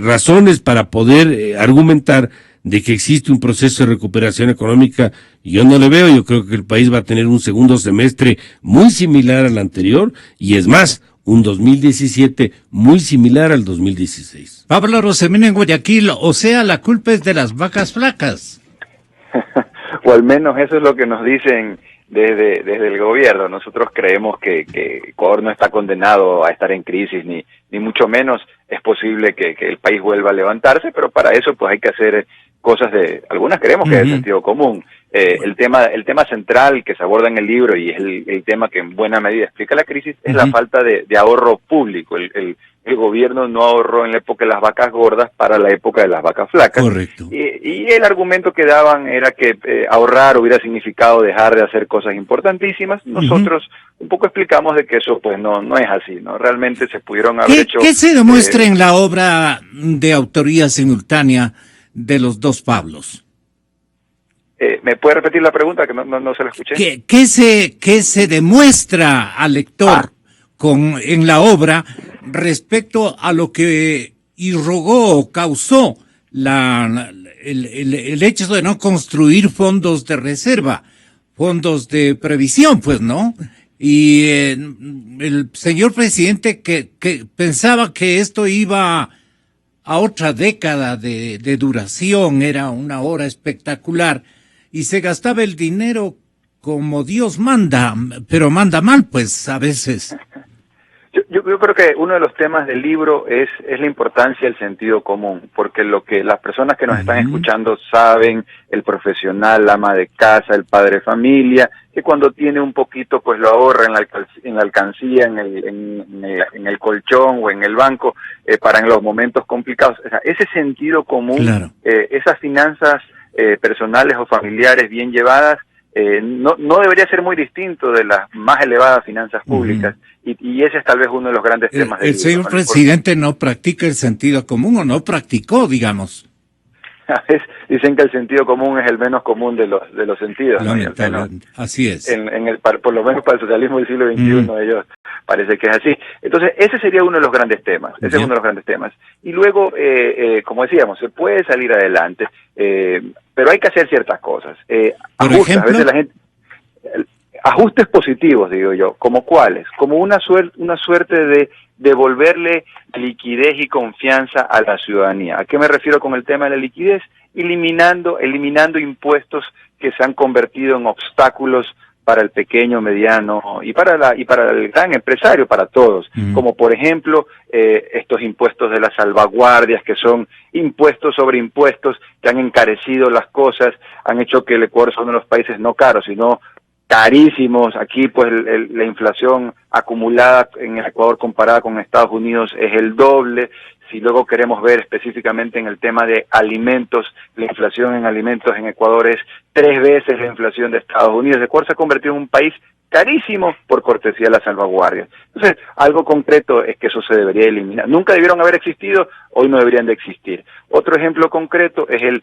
razones para poder argumentar de que existe un proceso de recuperación económica. Yo no le veo. Yo creo que el país va a tener un segundo semestre muy similar al anterior, y es más, un 2017 muy similar al 2016. Pablo Rosemena en Guayaquil, o sea, la culpa es de las vacas flacas. O al menos eso es lo que nos dicen desde el gobierno. Nosotros creemos que Ecuador no está condenado a estar en crisis, ni mucho menos es posible que el país vuelva a levantarse, pero para eso pues hay que hacer cosas algunas creemos que es de sentido común. El tema central que se aborda en el libro, y es el tema que en buena medida explica la crisis, es la falta de ahorro público. El gobierno no ahorró en la época de las vacas gordas para la época de las vacas flacas. Correcto. Y el argumento que daban era que ahorrar hubiera significado dejar de hacer cosas importantísimas. Nosotros un poco explicamos de que eso pues no es así, ¿no? Realmente se pudieron haber hecho... ¿Qué se demuestra en la obra de autoría simultánea de los dos Pablos? ¿Me puede repetir la pregunta, que no se la escuché? ¿Qué se demuestra al lector en la obra respecto a lo que irrogó o causó el hecho de no construir fondos de reserva, fondos de previsión, pues, ¿no? Y el señor presidente que pensaba que esto iba a otra década de duración, era una obra espectacular, y se gastaba el dinero como Dios manda, pero manda mal, pues, a veces. Yo creo que uno de los temas del libro es la importancia del sentido común, porque lo que las personas que nos están escuchando saben, el profesional, la ama de casa, el padre de familia, que cuando tiene un poquito pues lo ahorra en la alcancía, en el colchón o en el banco, para en los momentos complicados. O sea, ese sentido común, claro. Esas finanzas personales o familiares bien llevadas, no debería ser muy distinto de las más elevadas finanzas públicas, y ese es tal vez uno de los grandes temas del libro. El señor presidente no practica el sentido común, o no practicó, digamos. Dicen que el sentido común es el menos común de los sentidos, ¿no? Así es. Por lo menos para el socialismo del siglo XXI ellos parece que es así. Entonces, ese sería uno de los grandes temas. Ese es uno de los grandes temas. Y luego, como decíamos, se puede salir adelante, pero hay que hacer ciertas cosas. Ajustes, a veces la gente... Ajustes positivos, digo yo, ¿como cuáles? Como una suerte de devolverle liquidez y confianza a la ciudadanía. ¿A qué me refiero con el tema de la liquidez? Eliminando impuestos que se han convertido en obstáculos para el pequeño, mediano y para el gran empresario, para todos, como por ejemplo estos impuestos de las salvaguardias, que son impuestos sobre impuestos que han encarecido las cosas, han hecho que el Ecuador sea uno de los países no caros, sino carísimos. Aquí pues la inflación acumulada en el Ecuador comparada con Estados Unidos es el doble. Si luego queremos ver específicamente en el tema de alimentos, la inflación en alimentos en Ecuador es 3 veces la inflación de Estados Unidos. Ecuador se ha convertido en un país carísimo por cortesía de las salvaguardias. Entonces, algo concreto es que eso se debería eliminar. Nunca debieron haber existido, hoy no deberían de existir. Otro ejemplo concreto es el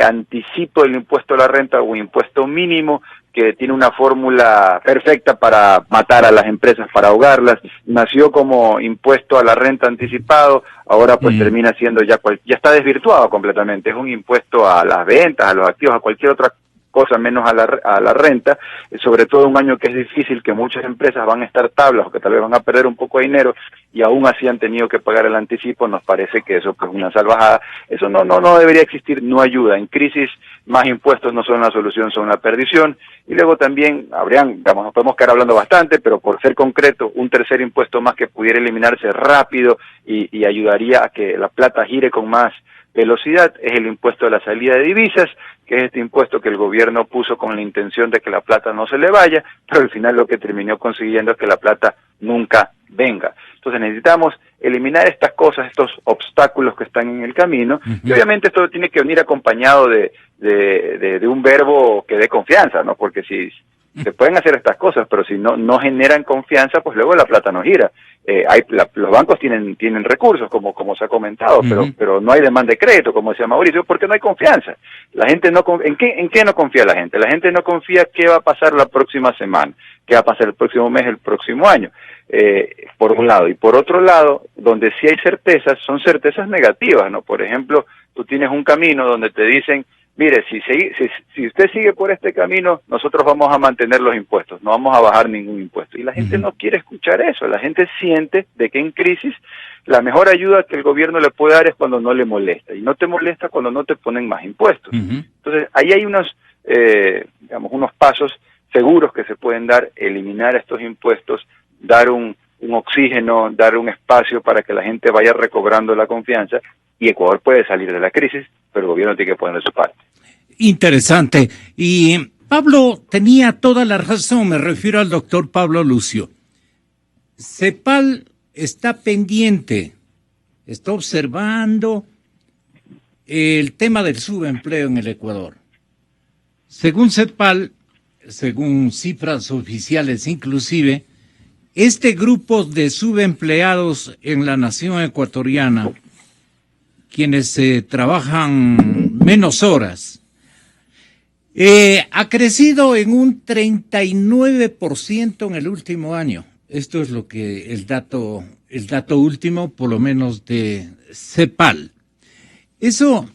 anticipo del impuesto a la renta, o impuesto mínimo, que tiene una fórmula perfecta para matar a las empresas, para ahogarlas. Nació como impuesto a la renta anticipado, ahora pues termina siendo ya está desvirtuado completamente. Es un impuesto a las ventas, a los activos, a cualquier otra cosa menos a la renta, sobre todo un año que es difícil, que muchas empresas van a estar tablas o que tal vez van a perder un poco de dinero y aún así han tenido que pagar el anticipo. Nos parece que eso pues es una salvajada. Eso no debería existir, no ayuda. En crisis más impuestos no son la solución, son la perdición. Y luego también nos podemos quedar hablando bastante, pero por ser concreto, un tercer impuesto más que pudiera eliminarse rápido y ayudaría a que la plata gire con más velocidad es el impuesto de la salida de divisas, que es este impuesto que el gobierno puso con la intención de que la plata no se le vaya, pero al final lo que terminó consiguiendo es que la plata nunca venga. Entonces necesitamos eliminar estas cosas, estos obstáculos que están en el camino, y obviamente esto tiene que venir acompañado de un verbo que dé confianza, ¿no? Porque si Se pueden hacer estas cosas, pero si no generan confianza, pues luego la plata no gira. Los bancos tienen recursos, como se ha comentado, pero no hay demanda de crédito, como decía Mauricio, porque no hay confianza. La gente ¿en qué no confía la gente? La gente no confía qué va a pasar la próxima semana, qué va a pasar el próximo mes, el próximo año. Por un lado. Y por otro lado, donde sí hay certezas, son certezas negativas, ¿no? Por ejemplo, tú tienes un camino donde te dicen, mire, si usted sigue por este camino, nosotros vamos a mantener los impuestos, no vamos a bajar ningún impuesto. Y la gente no quiere escuchar eso. La gente siente de que en crisis la mejor ayuda que el gobierno le puede dar es cuando no le molesta. Y no te molesta cuando no te ponen más impuestos. Entonces, ahí hay unos pasos seguros que se pueden dar: eliminar estos impuestos, dar un oxígeno, dar un espacio para que la gente vaya recobrando la confianza, y Ecuador puede salir de la crisis, pero el gobierno tiene que poner su parte. Interesante. Y Pablo tenía toda la razón, me refiero al doctor Pablo Lucio. CEPAL está pendiente, está observando el tema del subempleo en el Ecuador. Según CEPAL, según cifras oficiales inclusive, este grupo de subempleados en la nación ecuatoriana, quienes trabajan menos horas, ha crecido en un 39% en el último año. Esto es lo que el dato último, por lo menos de CEPAL. Eso,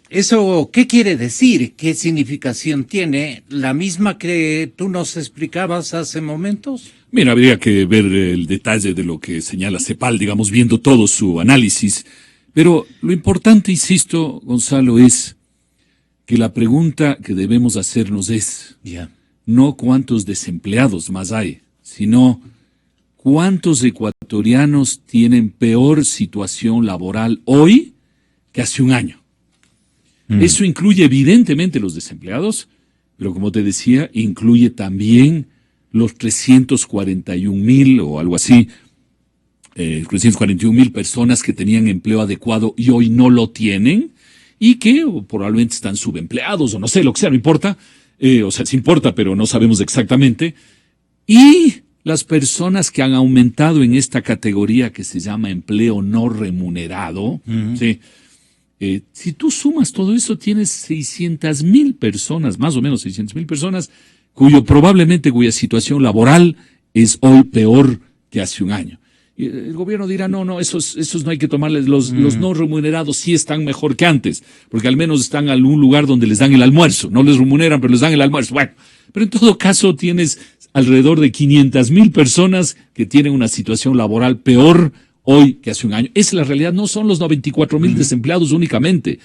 ¿qué quiere decir? ¿Qué significación tiene? ¿La misma que tú nos explicabas hace momentos? Mira, habría que ver el detalle de lo que señala CEPAL, digamos, viendo todo su análisis. Pero lo importante, insisto, Gonzalo, es que la pregunta que debemos hacernos es no cuántos desempleados más hay, sino cuántos ecuatorianos tienen peor situación laboral hoy que hace un año. Eso incluye evidentemente los desempleados, pero como te decía, incluye también los 341,000 o algo así, 341,000 personas que tenían empleo adecuado y hoy no lo tienen y que probablemente están subempleados o no sé, lo que sea, no importa, o sea, sí importa, pero no sabemos exactamente. Y las personas que han aumentado en esta categoría que se llama empleo no remunerado, ¿sí? Si tú sumas todo eso, tienes 600,000 personas, más o menos 600,000 personas, cuya situación laboral es hoy peor que hace un año. Y el gobierno dirá, no, esos no hay que tomarles, los no remunerados sí están mejor que antes, porque al menos están en algún lugar donde les dan el almuerzo, no les remuneran, pero les dan el almuerzo. Bueno, pero en todo caso tienes alrededor de 500,000 personas que tienen una situación laboral peor hoy que hace un año. Esa es la realidad, no son los 94,000 desempleados únicamente.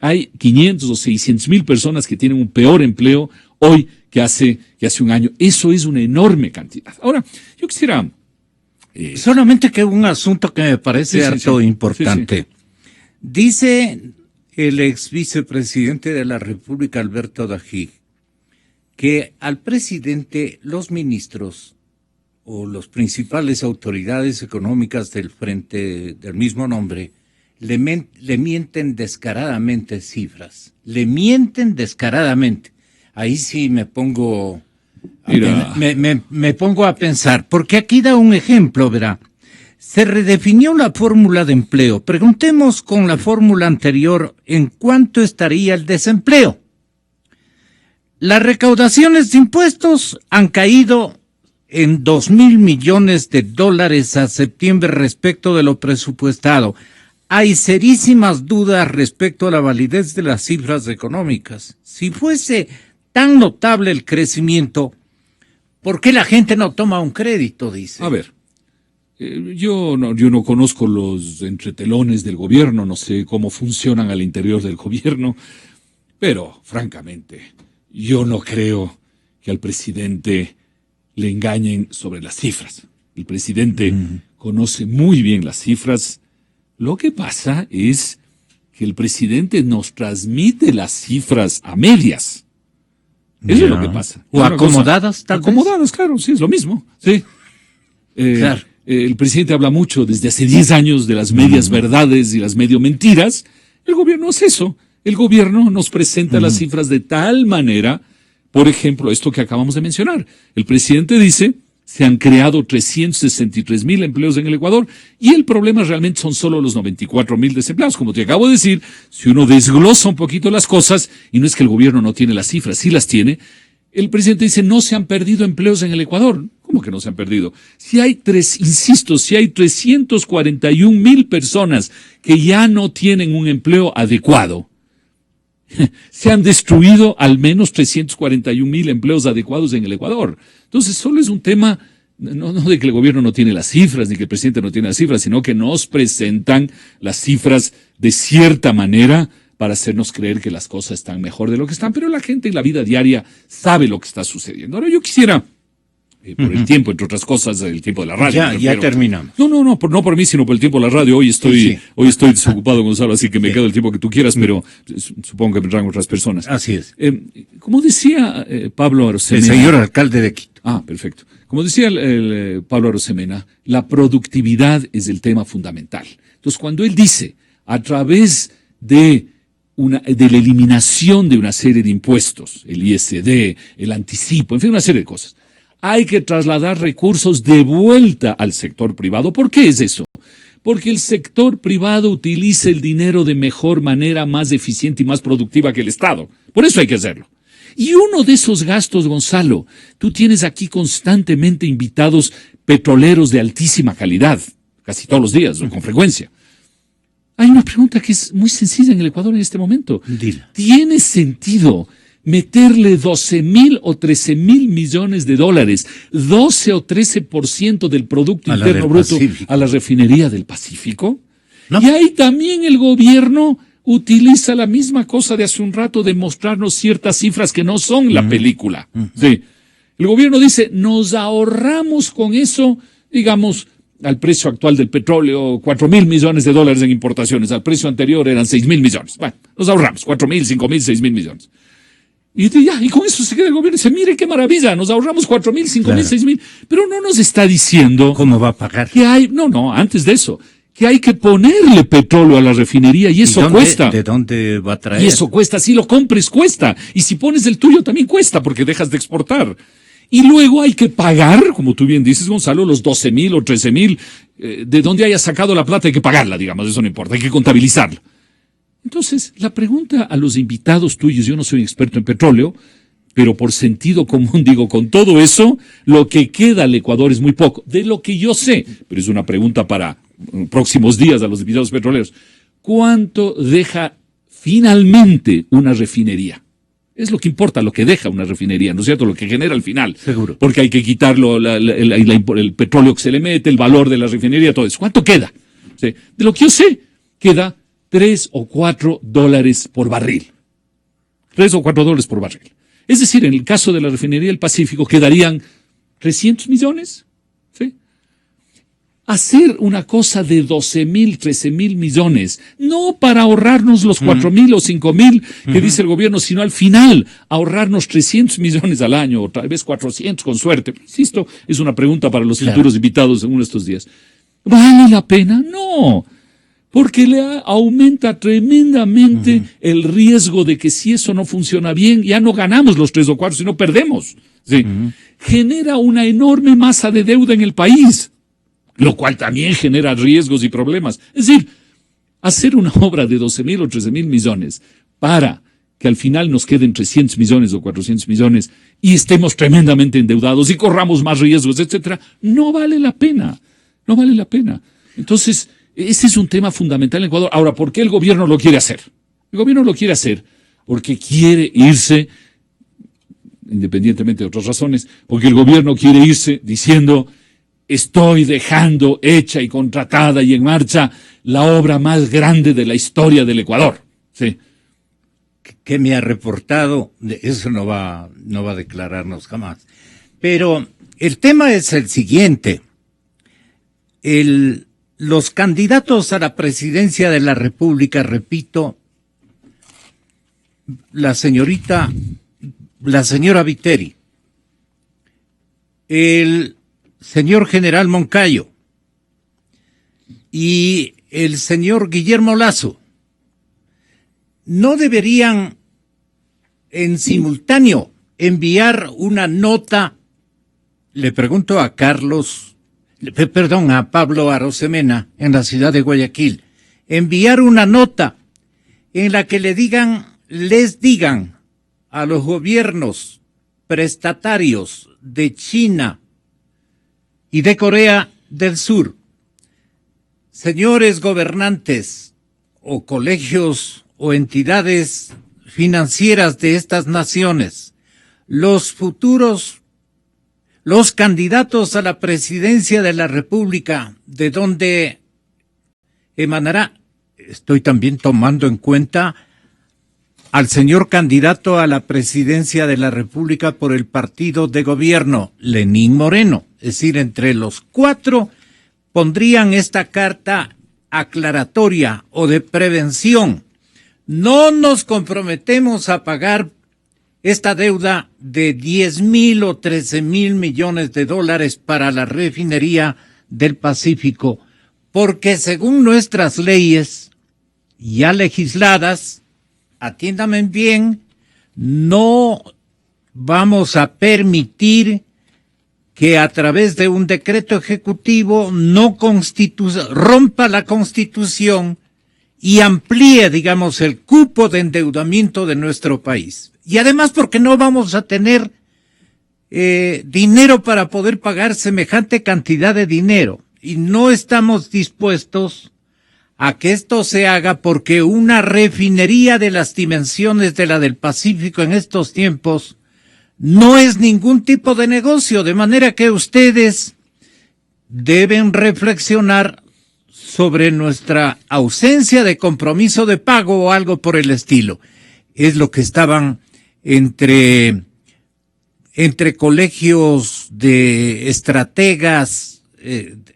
Hay 500 o 600,000 personas que tienen un peor empleo hoy que hace un año. Eso es una enorme cantidad. Ahora, yo quisiera... solamente que un asunto que me parece importante. Dice el ex vicepresidente de la República, Alberto Dají, que al presidente los ministros o las principales autoridades económicas del frente del mismo nombre le mienten descaradamente cifras. Le mienten descaradamente. Ahí sí me pongo me pongo a pensar, porque aquí da un ejemplo, verá. Se redefinió la fórmula de empleo. Preguntemos con la fórmula anterior en cuánto estaría el desempleo. Las recaudaciones de impuestos han caído en 2,000 millones de dólares a septiembre respecto de lo presupuestado. Hay serísimas dudas respecto a la validez de las cifras económicas. Si fuese tan notable el crecimiento, ¿por qué la gente no toma un crédito? Dice. A ver, yo no conozco los entretelones del gobierno, no sé cómo funcionan al interior del gobierno, pero francamente, yo no creo que al presidente le engañen sobre las cifras. El presidente conoce muy bien las cifras. Lo que pasa es que el presidente nos transmite las cifras a medias. Eso es lo que pasa. O acomodadas, tal vez. Acomodadas, claro, sí, es lo mismo. Sí. Claro. El presidente habla mucho desde hace 10 años de las medias verdades y las medio mentiras. El gobierno hace eso. El gobierno nos presenta las cifras de tal manera Por ejemplo, esto que acabamos de mencionar. El presidente dice, se han creado 363,000 empleos en el Ecuador y el problema realmente son solo los 94,000 desempleados. Como te acabo de decir, si uno desglosa un poquito las cosas, y no es que el gobierno no tiene las cifras, sí las tiene, el presidente dice, no se han perdido empleos en el Ecuador. ¿Cómo que no se han perdido? Si hay 341,000 personas que ya no tienen un empleo adecuado, se han destruido al menos 341,000 empleos adecuados en el Ecuador. Entonces, solo es un tema, no de que el gobierno no tiene las cifras, ni que el presidente no tiene las cifras, sino que nos presentan las cifras de cierta manera para hacernos creer que las cosas están mejor de lo que están, pero la gente en la vida diaria sabe lo que está sucediendo. Ahora, yo quisiera, por el tiempo, entre otras cosas, el tiempo de la radio. Ya terminamos. No por mí, sino por el tiempo de la radio. Hoy estoy desocupado, Gonzalo, así que me quedo el tiempo que tú quieras, pero supongo que vendrán otras personas. Así es. Como decía Pablo Arosemena. El señor alcalde de Quito. Ah, perfecto. Como decía Pablo Arosemena, la productividad es el tema fundamental. Entonces, cuando él dice, a través de la eliminación de una serie de impuestos, el ISD, el anticipo, en fin, una serie de cosas, hay que trasladar recursos de vuelta al sector privado. ¿Por qué es eso? Porque el sector privado utiliza el dinero de mejor manera, más eficiente y más productiva que el Estado. Por eso hay que hacerlo. Y uno de esos gastos, Gonzalo, tú tienes aquí constantemente invitados petroleros de altísima calidad, casi todos los días, o con frecuencia. Hay una pregunta que es muy sencilla en el Ecuador en este momento. Dila. ¿Tiene sentido meterle 12,000 o 13,000 millones de dólares, 12 o 13% del Producto Interno Bruto a la refinería del Pacífico? ¿No? Y ahí también el gobierno utiliza la misma cosa de hace un rato de mostrarnos ciertas cifras que no son la película. Sí. El gobierno dice, nos ahorramos con eso, digamos, al precio actual del petróleo, 4,000 millones de dólares en importaciones. Al precio anterior eran 6,000 millones. Bueno, nos ahorramos 4,000, 5,000, 6,000 millones. Y con eso se queda el gobierno y dice, mire qué maravilla, nos ahorramos 4,000, 5,000, 6,000. Pero no nos está diciendo cómo va a pagar. Que hay, antes de eso, que hay que ponerle petróleo a la refinería y eso cuesta. ¿De dónde va a traer? Y eso cuesta, si lo compres cuesta. Y si pones el tuyo también cuesta porque dejas de exportar. Y luego hay que pagar, como tú bien dices, Gonzalo, los 12,000 o 13,000, de donde haya sacado la plata hay que pagarla, digamos, eso no importa, hay que contabilizarla. Entonces, la pregunta a los invitados tuyos, yo no soy experto en petróleo, pero por sentido común digo, con todo eso, lo que queda al Ecuador es muy poco, de lo que yo sé, pero es una pregunta para próximos días a los invitados petroleros. ¿Cuánto deja finalmente una refinería? Es lo que importa, lo que deja una refinería, ¿no es cierto? Lo que genera al final. Seguro. Porque hay que quitarlo, el petróleo que se le mete, el valor de la refinería, todo eso. ¿Cuánto queda? ¿Sí? De lo que yo sé, queda $3 o $4 por barril. $3 o $4 por barril. Es decir, en el caso de la refinería del Pacífico quedarían 300 millones. ¿Sí? Hacer una cosa de 12,000, 13,000 millones, no para ahorrarnos los 4,000 o 5,000 que dice el gobierno, sino al final ahorrarnos 300 millones al año, o tal vez 400 con suerte. Insisto, es una pregunta para los futuros invitados en uno de estos días. ¿Vale la pena? No. Porque aumenta tremendamente el riesgo de que si eso no funciona bien, ya no ganamos los 3 o 4, sino perdemos. ¿Sí? Genera una enorme masa de deuda en el país, lo cual también genera riesgos y problemas. Es decir, hacer una obra de 12,000 o 13,000 millones para que al final nos queden 300 millones o 400 millones y estemos tremendamente endeudados y corramos más riesgos, etcétera, no vale la pena. No vale la pena. Entonces, ese es un tema fundamental en Ecuador. Ahora, ¿por qué el gobierno lo quiere hacer? El gobierno lo quiere hacer porque quiere irse, independientemente de otras razones, porque el gobierno quiere irse diciendo, estoy dejando hecha y contratada y en marcha la obra más grande de la historia del Ecuador. Sí. Que me ha reportado, eso no va a declararnos jamás. Pero el tema es el siguiente. Los candidatos a la presidencia de la República, repito, la señora Viteri, el señor general Moncayo y el señor Guillermo Lasso, no deberían en simultáneo enviar una nota, le pregunto a Pablo Arosemena, en la ciudad de Guayaquil, enviar una nota en la que les digan a los gobiernos prestatarios de China y de Corea del Sur, señores gobernantes o colegios o entidades financieras de estas naciones, los candidatos a la presidencia de la República, de donde emanará, estoy también tomando en cuenta al señor candidato a la presidencia de la República por el partido de gobierno, Lenín Moreno. Es decir, entre los 4 pondrían esta carta aclaratoria o de prevención. No nos comprometemos a pagar esta deuda de 10,000 o 13,000 millones de dólares para la refinería del Pacífico, porque según nuestras leyes ya legisladas, atiéndame bien, no vamos a permitir que a través de un decreto ejecutivo rompa la Constitución y amplíe, digamos, el cupo de endeudamiento de nuestro país. Y además porque no vamos a tener dinero para poder pagar semejante cantidad de dinero. Y no estamos dispuestos a que esto se haga porque una refinería de las dimensiones de la del Pacífico en estos tiempos no es ningún tipo de negocio, de manera que ustedes deben reflexionar sobre nuestra ausencia de compromiso de pago o algo por el estilo. Es lo que estaban entre colegios de estrategas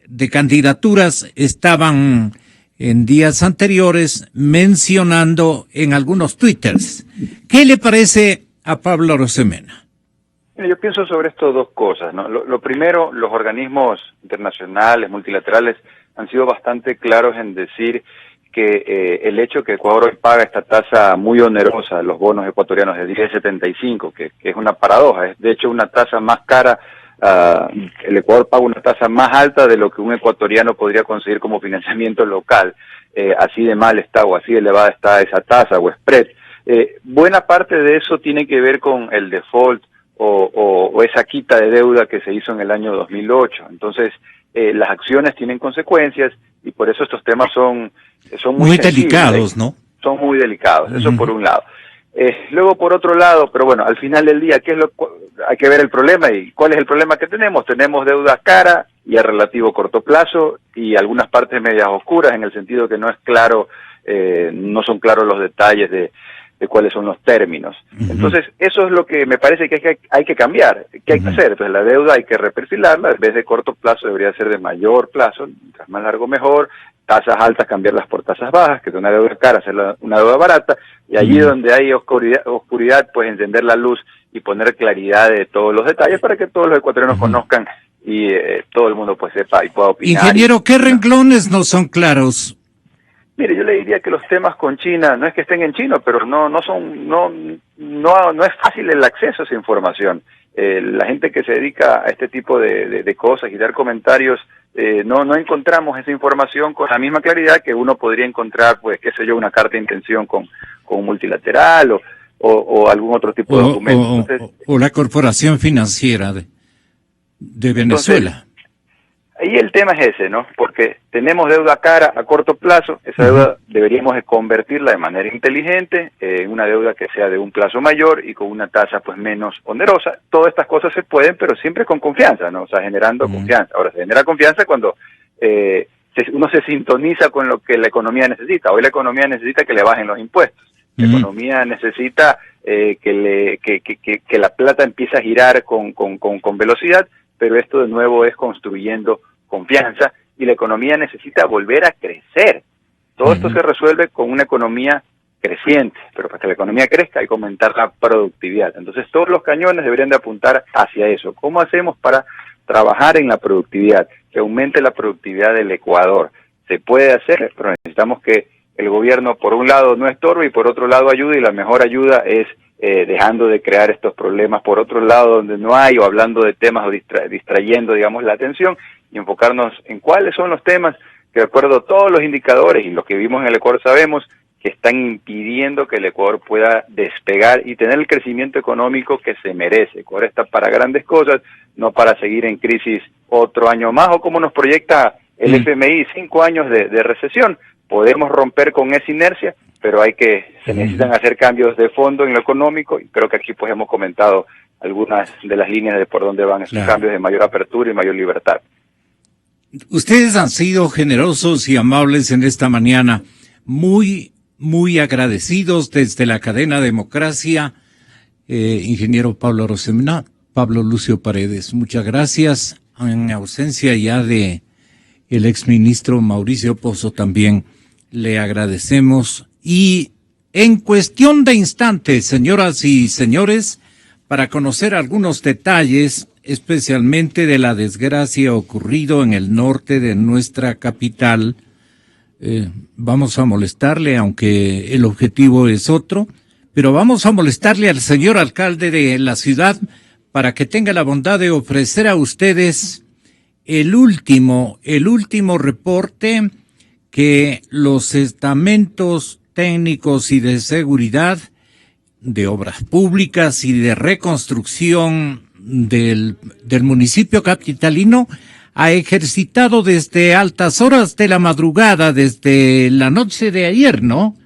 de candidaturas, estaban en días anteriores mencionando en algunos twitters. ¿Qué le parece a Pablo Arosemena? Yo pienso sobre esto 2 cosas, ¿no? Lo primero, los organismos internacionales, multilaterales, han sido bastante claros en decir que el hecho que Ecuador hoy paga esta tasa muy onerosa, los bonos ecuatorianos de 10.75, que es una paradoja, es de hecho una tasa más cara, el Ecuador paga una tasa más alta de lo que un ecuatoriano podría conseguir como financiamiento local, así de mal está o así elevada está esa tasa o spread. Buena parte de eso tiene que ver con el default o esa quita de deuda que se hizo en el año 2008. Entonces, las acciones tienen consecuencias y por eso estos temas son muy delicados, ¿no? Son muy delicados, eso por un lado. Luego, por otro lado, pero bueno, al final del día, hay que ver el problema y cuál es el problema que tenemos. Tenemos deuda cara y a relativo corto plazo y algunas partes medias oscuras en el sentido que no es claro, no son claros los detalles de cuáles son los términos. Entonces, eso es lo que me parece que hay que cambiar. ¿Qué hay que hacer? Entonces, la deuda hay que reperfilarla, en vez de corto plazo debería ser de mayor plazo, mientras más largo mejor, tasas altas cambiarlas por tasas bajas, que de una deuda cara hacerla una deuda barata, y allí donde hay oscuridad, pues encender la luz y poner claridad de todos los detalles para que todos los ecuatorianos conozcan y todo el mundo pues sepa y pueda opinar. Ingeniero, ¿qué renglones no son claros? Mire, yo le diría que los temas con China, no es que estén en chino, pero no es fácil el acceso a esa información. La gente que se dedica a este tipo de cosas y dar comentarios, no encontramos esa información con la misma claridad que uno podría encontrar, pues, qué sé yo, una carta de intención con un multilateral o algún otro tipo de documento. O la Corporación Financiera de Venezuela. Entonces, ahí el tema es ese, ¿no? Porque tenemos deuda cara a corto plazo, esa deuda deberíamos de convertirla de manera inteligente en una deuda que sea de un plazo mayor y con una tasa pues menos onerosa. Todas estas cosas se pueden, pero siempre con confianza, ¿no? O sea, generando confianza. Ahora, se genera confianza cuando uno se sintoniza con lo que la economía necesita. Hoy la economía necesita que le bajen los impuestos. La economía necesita que la plata empiece a girar con velocidad, pero esto de nuevo es construyendo confianza y la economía necesita volver a crecer. Todo esto se resuelve con una economía creciente, pero para que la economía crezca hay que aumentar la productividad. Entonces todos los cañones deberían de apuntar hacia eso. ¿Cómo hacemos para trabajar en la productividad? Que aumente la productividad del Ecuador. Se puede hacer, pero necesitamos que el gobierno por un lado no estorbe y por otro lado ayude, y la mejor ayuda es dejando de crear estos problemas por otro lado donde no hay, o hablando de temas o distrayendo, digamos, la atención, y enfocarnos en cuáles son los temas que, de acuerdo a todos los indicadores y lo que vimos en el Ecuador, sabemos que están impidiendo que el Ecuador pueda despegar y tener el crecimiento económico que se merece. Ecuador está para grandes cosas, no para seguir en crisis otro año más, o como nos proyecta el FMI, 5 años de recesión. Podemos romper con esa inercia, pero se necesitan hacer cambios de fondo en lo económico, y creo que aquí pues hemos comentado algunas de las líneas de por dónde van esos cambios de mayor apertura y mayor libertad. Ustedes han sido generosos y amables en esta mañana, muy agradecidos desde la cadena Democracia, ingeniero Pablo Arosemena, Pablo Lucio Paredes, muchas gracias. En ausencia ya de el exministro Mauricio Pozo también le agradecemos. Y en cuestión de instantes, señoras y señores, para conocer algunos detalles, especialmente de la desgracia ocurrido en el norte de nuestra capital, vamos a molestarle, aunque el objetivo es otro, pero vamos a molestarle al señor alcalde de la ciudad para que tenga la bondad de ofrecer a ustedes el último reporte que los estamentos técnicos y de seguridad, de obras públicas y de reconstrucción del municipio capitalino ha ejercitado desde altas horas de la madrugada, desde la noche de ayer, ¿no?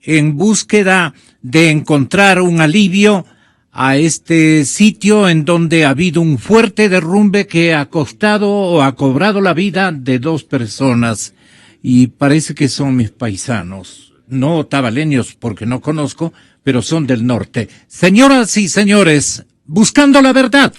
En búsqueda de encontrar un alivio a este sitio en donde ha habido un fuerte derrumbe que ha costado o ha cobrado la vida de 2 personas. Y parece que son mis paisanos, no tabaleños porque no conozco, pero son del norte. Señoras y señores, buscando la verdad.